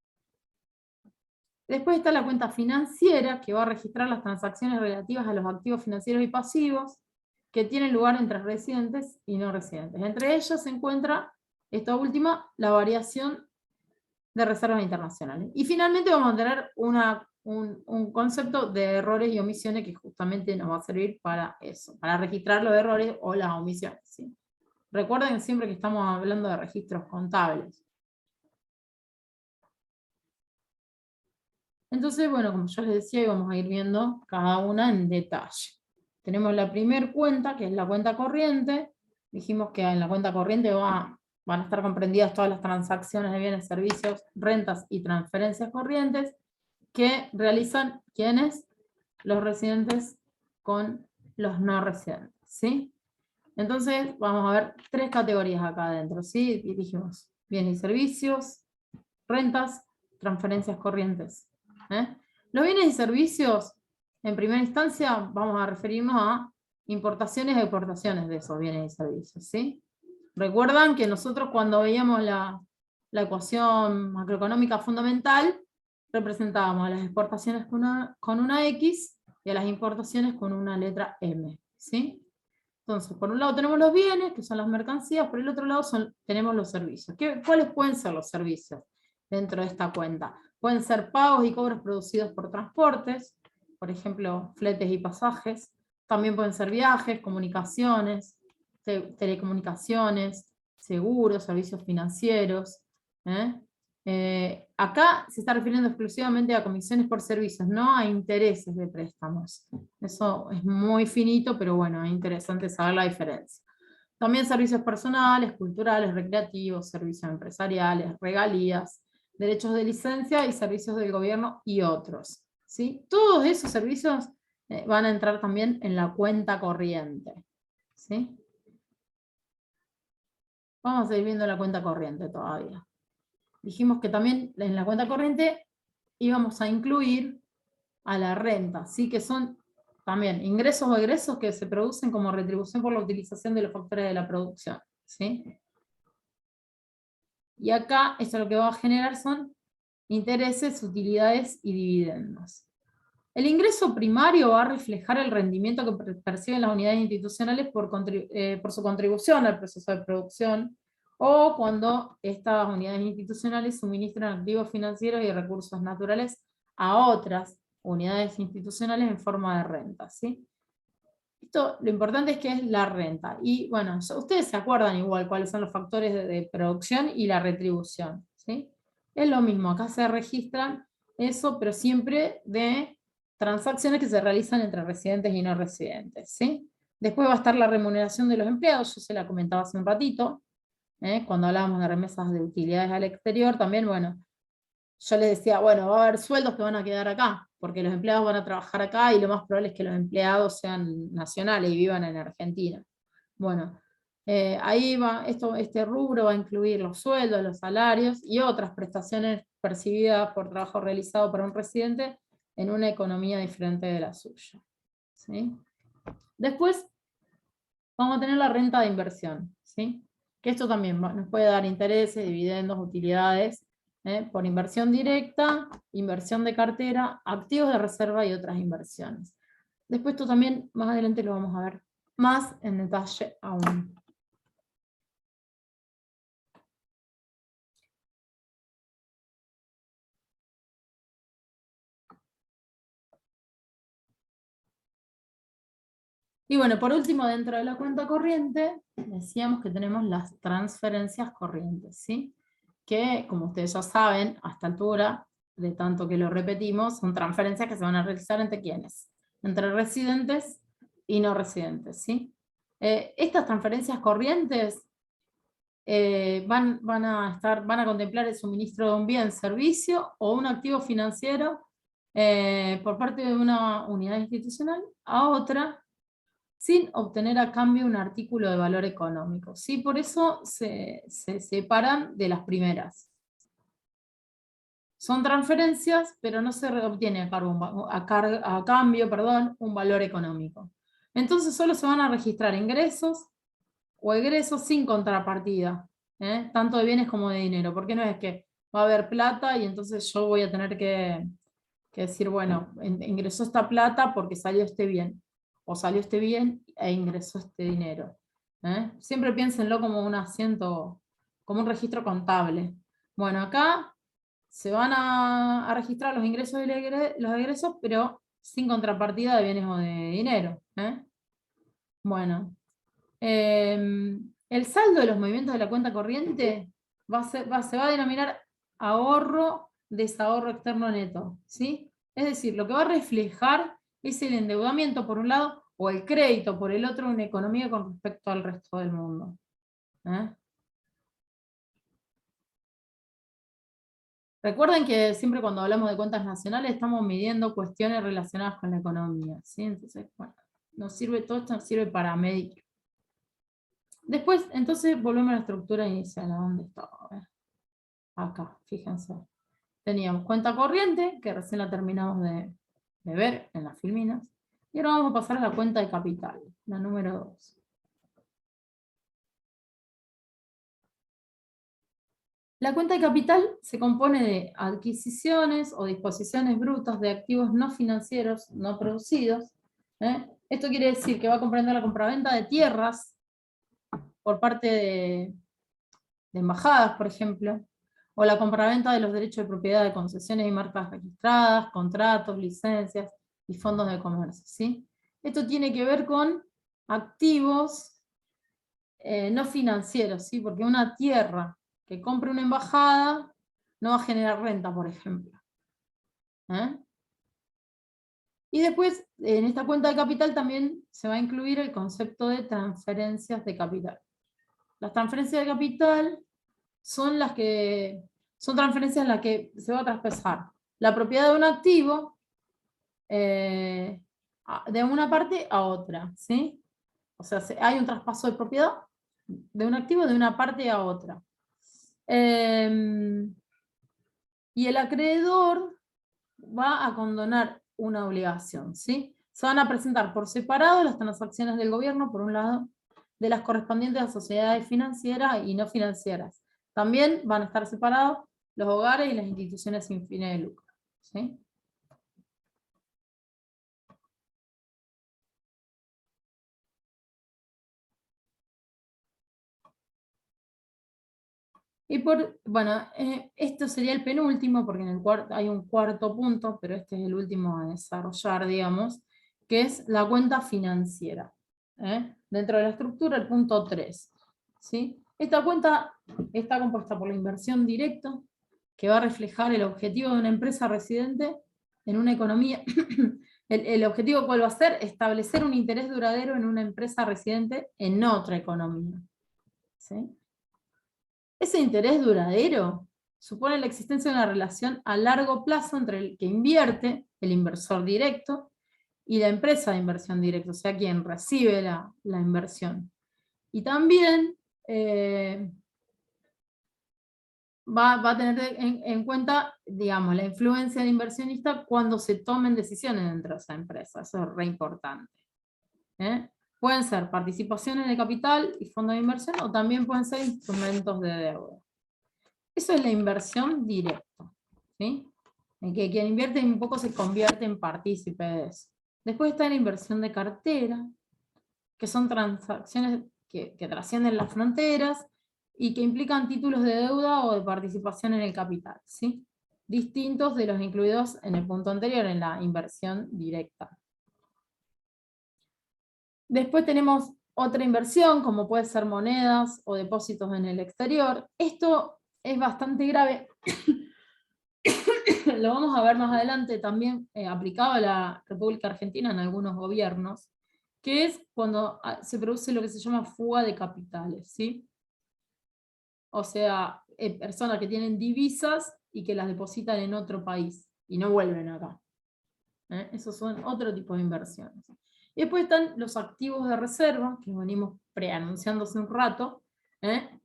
A: Después está la cuenta financiera, que va a registrar las transacciones relativas a los activos financieros y pasivos que tienen lugar entre residentes y no residentes. Entre ellos se encuentra, esta última, la variación de reservas internacionales. Y finalmente vamos a tener un concepto de errores y omisiones que justamente nos va a servir para eso, para registrar los errores o las omisiones, ¿sí? Recuerden siempre que estamos hablando de registros contables. Entonces, bueno, como ya les decía, íbamos a ir viendo cada una en detalle. Tenemos la primera cuenta, que es la cuenta corriente. Dijimos que en la cuenta corriente van a estar comprendidas todas las transacciones de bienes, servicios, rentas y transferencias corrientes que realizan, ¿quiénes? Los residentes con los no residentes, ¿sí? Entonces, vamos a ver 3 categorías acá adentro, ¿sí? Y dijimos, bienes y servicios, rentas, transferencias corrientes. Los bienes y servicios, en primera instancia, vamos a referirnos a importaciones e exportaciones de esos bienes y servicios, ¿sí? Recuerdan que nosotros cuando veíamos la ecuación macroeconómica fundamental, representábamos a las exportaciones con una X y a las importaciones con una letra M, ¿sí? Entonces, por un lado tenemos los bienes, que son las mercancías, por el otro lado tenemos los servicios. ¿Cuáles pueden ser los servicios dentro de esta cuenta? Pueden ser pagos y cobros producidos por transportes, por ejemplo, fletes y pasajes. También pueden ser viajes, comunicaciones, telecomunicaciones, seguros, servicios financieros. Acá se está refiriendo exclusivamente a comisiones por servicios, no a intereses de préstamos. Eso es muy finito, pero bueno, es interesante saber la diferencia. También servicios personales, culturales, recreativos, servicios empresariales, regalías, derechos de licencia y servicios del gobierno y otros, ¿sí? Todos esos servicios van a entrar también en la cuenta corriente, ¿sí? Vamos a ir viendo la cuenta corriente todavía. Dijimos que también en la cuenta corriente íbamos a incluir a la renta, ¿sí? Que son también ingresos o egresos que se producen como retribución por la utilización de los factores de la producción, ¿sí? Y acá esto lo que va a generar son intereses, utilidades y dividendos. El ingreso primario va a reflejar el rendimiento que perciben las unidades institucionales por su contribución al proceso de producción, o cuando estas unidades institucionales suministran activos financieros y recursos naturales a otras unidades institucionales en forma de renta, ¿sí? Esto, lo importante es que es la renta. Y bueno, ustedes se acuerdan igual cuáles son los factores de producción y la retribución, ¿sí? Es lo mismo, acá se registran eso, pero siempre de transacciones que se realizan entre residentes y no residentes, ¿sí? Después va a estar la remuneración de los empleados, yo se la comentaba hace un ratito, cuando hablábamos de remesas de utilidades al exterior, también, bueno, yo les decía, bueno, va a haber sueldos que van a quedar acá, porque los empleados van a trabajar acá y lo más probable es que los empleados sean nacionales y vivan en Argentina. Bueno, ahí va, este rubro va a incluir los sueldos, los salarios y otras prestaciones percibidas por trabajo realizado por un residente en una economía diferente de la suya, ¿sí? Después vamos a tener la renta de inversión, ¿sí? Que esto también nos puede dar intereses, dividendos, utilidades, por inversión directa, inversión de cartera, activos de reserva y otras inversiones. Después esto también más adelante lo vamos a ver más en detalle aún. Y bueno, por último, dentro de la cuenta corriente, decíamos que tenemos las transferencias corrientes, ¿sí? Que, como ustedes ya saben, a esta altura, de tanto que lo repetimos, son transferencias que se van a realizar entre ¿quiénes? Entre residentes y no residentes, ¿sí? Estas transferencias corrientes van a contemplar el suministro de un bien, servicio o un activo financiero por parte de una unidad institucional a otra, sin obtener a cambio un artículo de valor económico, ¿sí? Por eso se separan de las primeras. Son transferencias, pero no se obtiene a cambio un valor económico. Entonces solo se van a registrar ingresos o egresos sin contrapartida, tanto de bienes como de dinero, porque no es que va a haber plata y entonces yo voy a tener que que decir, bueno, ingresó esta plata porque salió este bien, o salió este bien e ingresó este dinero. Siempre piénsenlo como un asiento, como un registro contable. Bueno, acá se van a registrar los ingresos y los egresos, pero sin contrapartida de bienes o de dinero. Bueno, el saldo de los movimientos de la cuenta corriente se va a denominar ahorro, desahorro externo neto, ¿sí? Es decir, lo que va a reflejar es el endeudamiento por un lado, o el crédito por el otro, en una economía con respecto al resto del mundo. Recuerden que siempre cuando hablamos de cuentas nacionales estamos midiendo cuestiones relacionadas con la economía, ¿sí? Entonces, bueno, todo esto nos sirve para medir. Después, entonces, volvemos a la estructura inicial. ¿A dónde estaba? A ver. Acá, fíjense. Teníamos cuenta corriente, que recién la terminamos de ver en las filminas. Y ahora vamos a pasar a la cuenta de capital, la número 2. La cuenta de capital se compone de adquisiciones o disposiciones brutas de activos no financieros, no producidos. Esto quiere decir que va a comprender la compraventa de tierras por parte de embajadas, por ejemplo, o la compraventa de los derechos de propiedad de concesiones y marcas registradas, contratos, licencias y fondos de comercio, ¿sí? Esto tiene que ver con activos no financieros, ¿sí? Porque una tierra que compre una embajada no va a generar renta, por ejemplo. Y después, en esta cuenta de capital también se va a incluir el concepto de transferencias de capital. Las transferencias de capital son transferencias en las que se va a traspasar la propiedad de un activo de una parte a otra, ¿sí? O sea, hay un traspaso de propiedad de un activo de una parte a otra. Y el acreedor va a condonar una obligación, ¿sí? Se van a presentar por separado las transacciones del gobierno, por un lado, de las correspondientes a sociedades financieras y no financieras. También van a estar separados los hogares y las instituciones sin fines de lucro, ¿sí? Y bueno, esto sería el penúltimo, porque en el hay un cuarto punto, pero este es el último a desarrollar, digamos, que es la cuenta financiera. Dentro de la estructura, el punto 3. ¿Sí? Esta cuenta está compuesta por la inversión directa, que va a reflejar el objetivo de una empresa residente en una economía. El objetivo, ¿cuál va a ser? Establecer un interés duradero en una empresa residente en otra economía. ¿Sí? Ese interés duradero supone la existencia de una relación a largo plazo entre el que invierte, el inversor directo, y la empresa de inversión directa, o sea, quien recibe la inversión. Y también va a tener en cuenta, digamos, la influencia del inversionista cuando se tomen decisiones dentro de esa empresa. Eso es re importante. Pueden ser participaciones de capital y fondos de inversión, o también pueden ser instrumentos de deuda. Eso es la inversión directa, ¿sí? En que quien invierte un poco se convierte en partícipe de eso. Después está la inversión de cartera, que son transacciones que trascienden las fronteras y que implican títulos de deuda o de participación en el capital, ¿sí? Distintos de los incluidos en el punto anterior, en la inversión directa. Después tenemos otra inversión, como puede ser monedas o depósitos en el exterior. Esto es bastante grave. Lo vamos a ver más adelante también aplicado a la República Argentina en algunos gobiernos, que es cuando se produce lo que se llama fuga de capitales, ¿sí? O sea, personas que tienen divisas y que las depositan en otro país y no vuelven acá. Esos son otro tipo de inversiones. Y después están los activos de reserva, que venimos preanunciando hace un rato,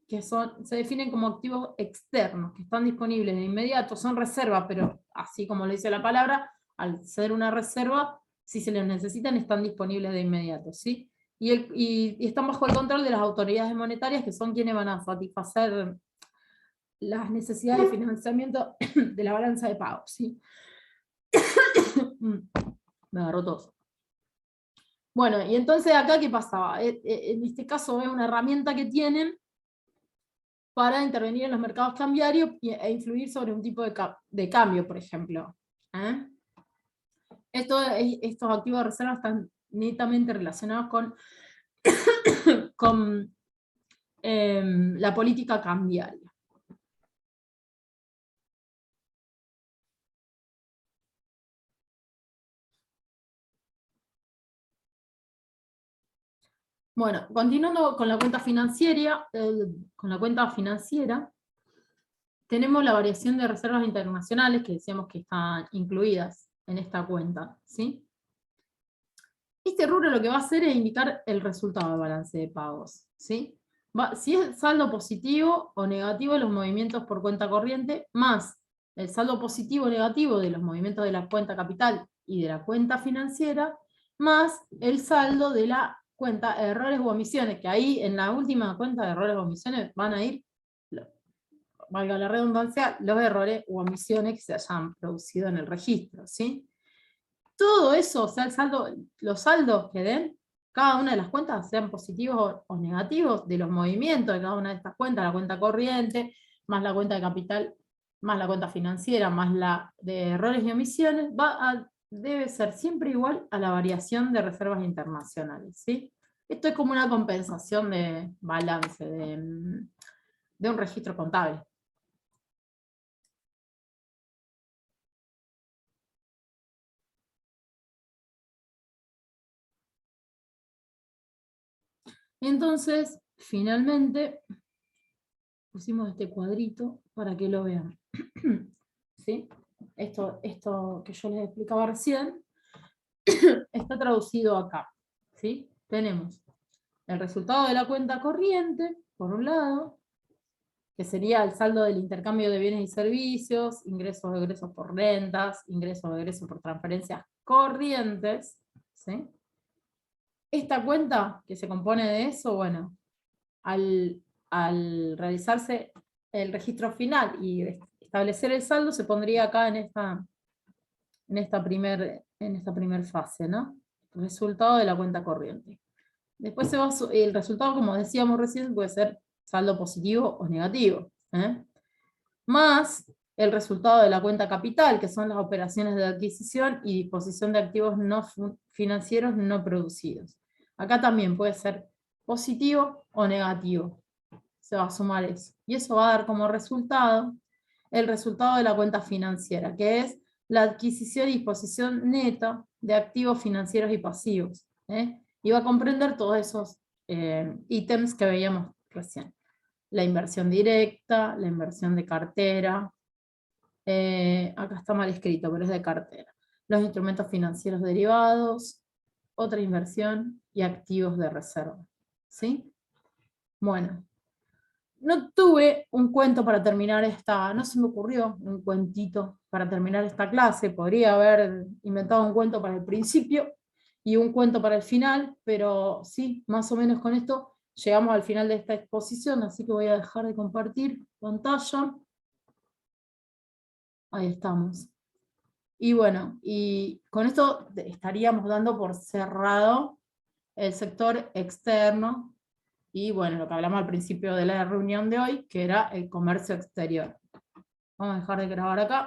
A: que se definen como activos externos, que están disponibles de inmediato, son reserva, pero así como lo dice la palabra, al ser una reserva, si se les necesitan, están disponibles de inmediato, ¿sí? Y están bajo el control de las autoridades monetarias, que son quienes van a satisfacer las necesidades de financiamiento de la balanza de pagos, ¿sí? Me agarró todo. Bueno, y entonces acá, ¿qué pasaba? En este caso es una herramienta que tienen para intervenir en los mercados cambiarios e influir sobre un tipo de cambio, por ejemplo. Estos activos de reserva están netamente relacionados con, con la política cambiaria. Bueno, continuando con la cuenta financiera, tenemos la variación de reservas internacionales que decíamos que están incluidas en esta cuenta, ¿sí? Este rubro lo que va a hacer es indicar el resultado del balance de pagos, ¿sí? Si es saldo positivo o negativo de los movimientos por cuenta corriente, más el saldo positivo o negativo de los movimientos de la cuenta capital y de la cuenta financiera, más el saldo de la cuenta de errores u omisiones, que ahí en la última cuenta de errores u omisiones van a ir, valga la redundancia, los errores u omisiones que se hayan producido en el registro, ¿sí? Todo eso, o sea, los saldos que den cada una de las cuentas, sean positivos o negativos, de los movimientos de cada una de estas cuentas, la cuenta corriente, más la cuenta de capital, más la cuenta financiera, más la de errores y omisiones, debe ser siempre igual a la variación de reservas internacionales, ¿sí? Esto es como una compensación de balance, de un registro contable. Y entonces, finalmente, pusimos este cuadrito para que lo vean. ¿Sí? Esto que yo les explicaba recién, está traducido acá. ¿Sí? Tenemos el resultado de la cuenta corriente, por un lado, que sería el saldo del intercambio de bienes y servicios, ingresos o egresos por rentas, ingresos o egresos por transferencias corrientes. ¿Sí? Esta cuenta que se compone de eso, bueno, al realizarse el registro final y establecer el saldo, se pondría acá en esta primer fase, ¿no? Resultado de la cuenta corriente. Después el resultado, como decíamos recién, puede ser saldo positivo o negativo, más el resultado de la cuenta capital, que son las operaciones de adquisición y disposición de activos no financieros no producidos. Acá también puede ser positivo o negativo. Se va a sumar eso. Y eso va a dar como resultado el resultado de la cuenta financiera, que es la adquisición y disposición neta de activos financieros y pasivos. Y va a comprender todos esos ítems que veíamos recién. La inversión directa, la inversión de cartera, acá está mal escrito, pero es de cartera. Los instrumentos financieros derivados, otra inversión y activos de reserva. ¿Sí? Bueno. No tuve un cuento para terminar no se me ocurrió un cuentito para terminar esta clase, podría haber inventado un cuento para el principio y un cuento para el final, pero sí, más o menos con esto llegamos al final de esta exposición, así que voy a dejar de compartir pantalla. Ahí estamos. Y bueno, y con esto estaríamos dando por cerrado el sector externo, y bueno, lo que hablamos al principio de la reunión de hoy, que era el comercio exterior. Vamos a dejar de grabar acá.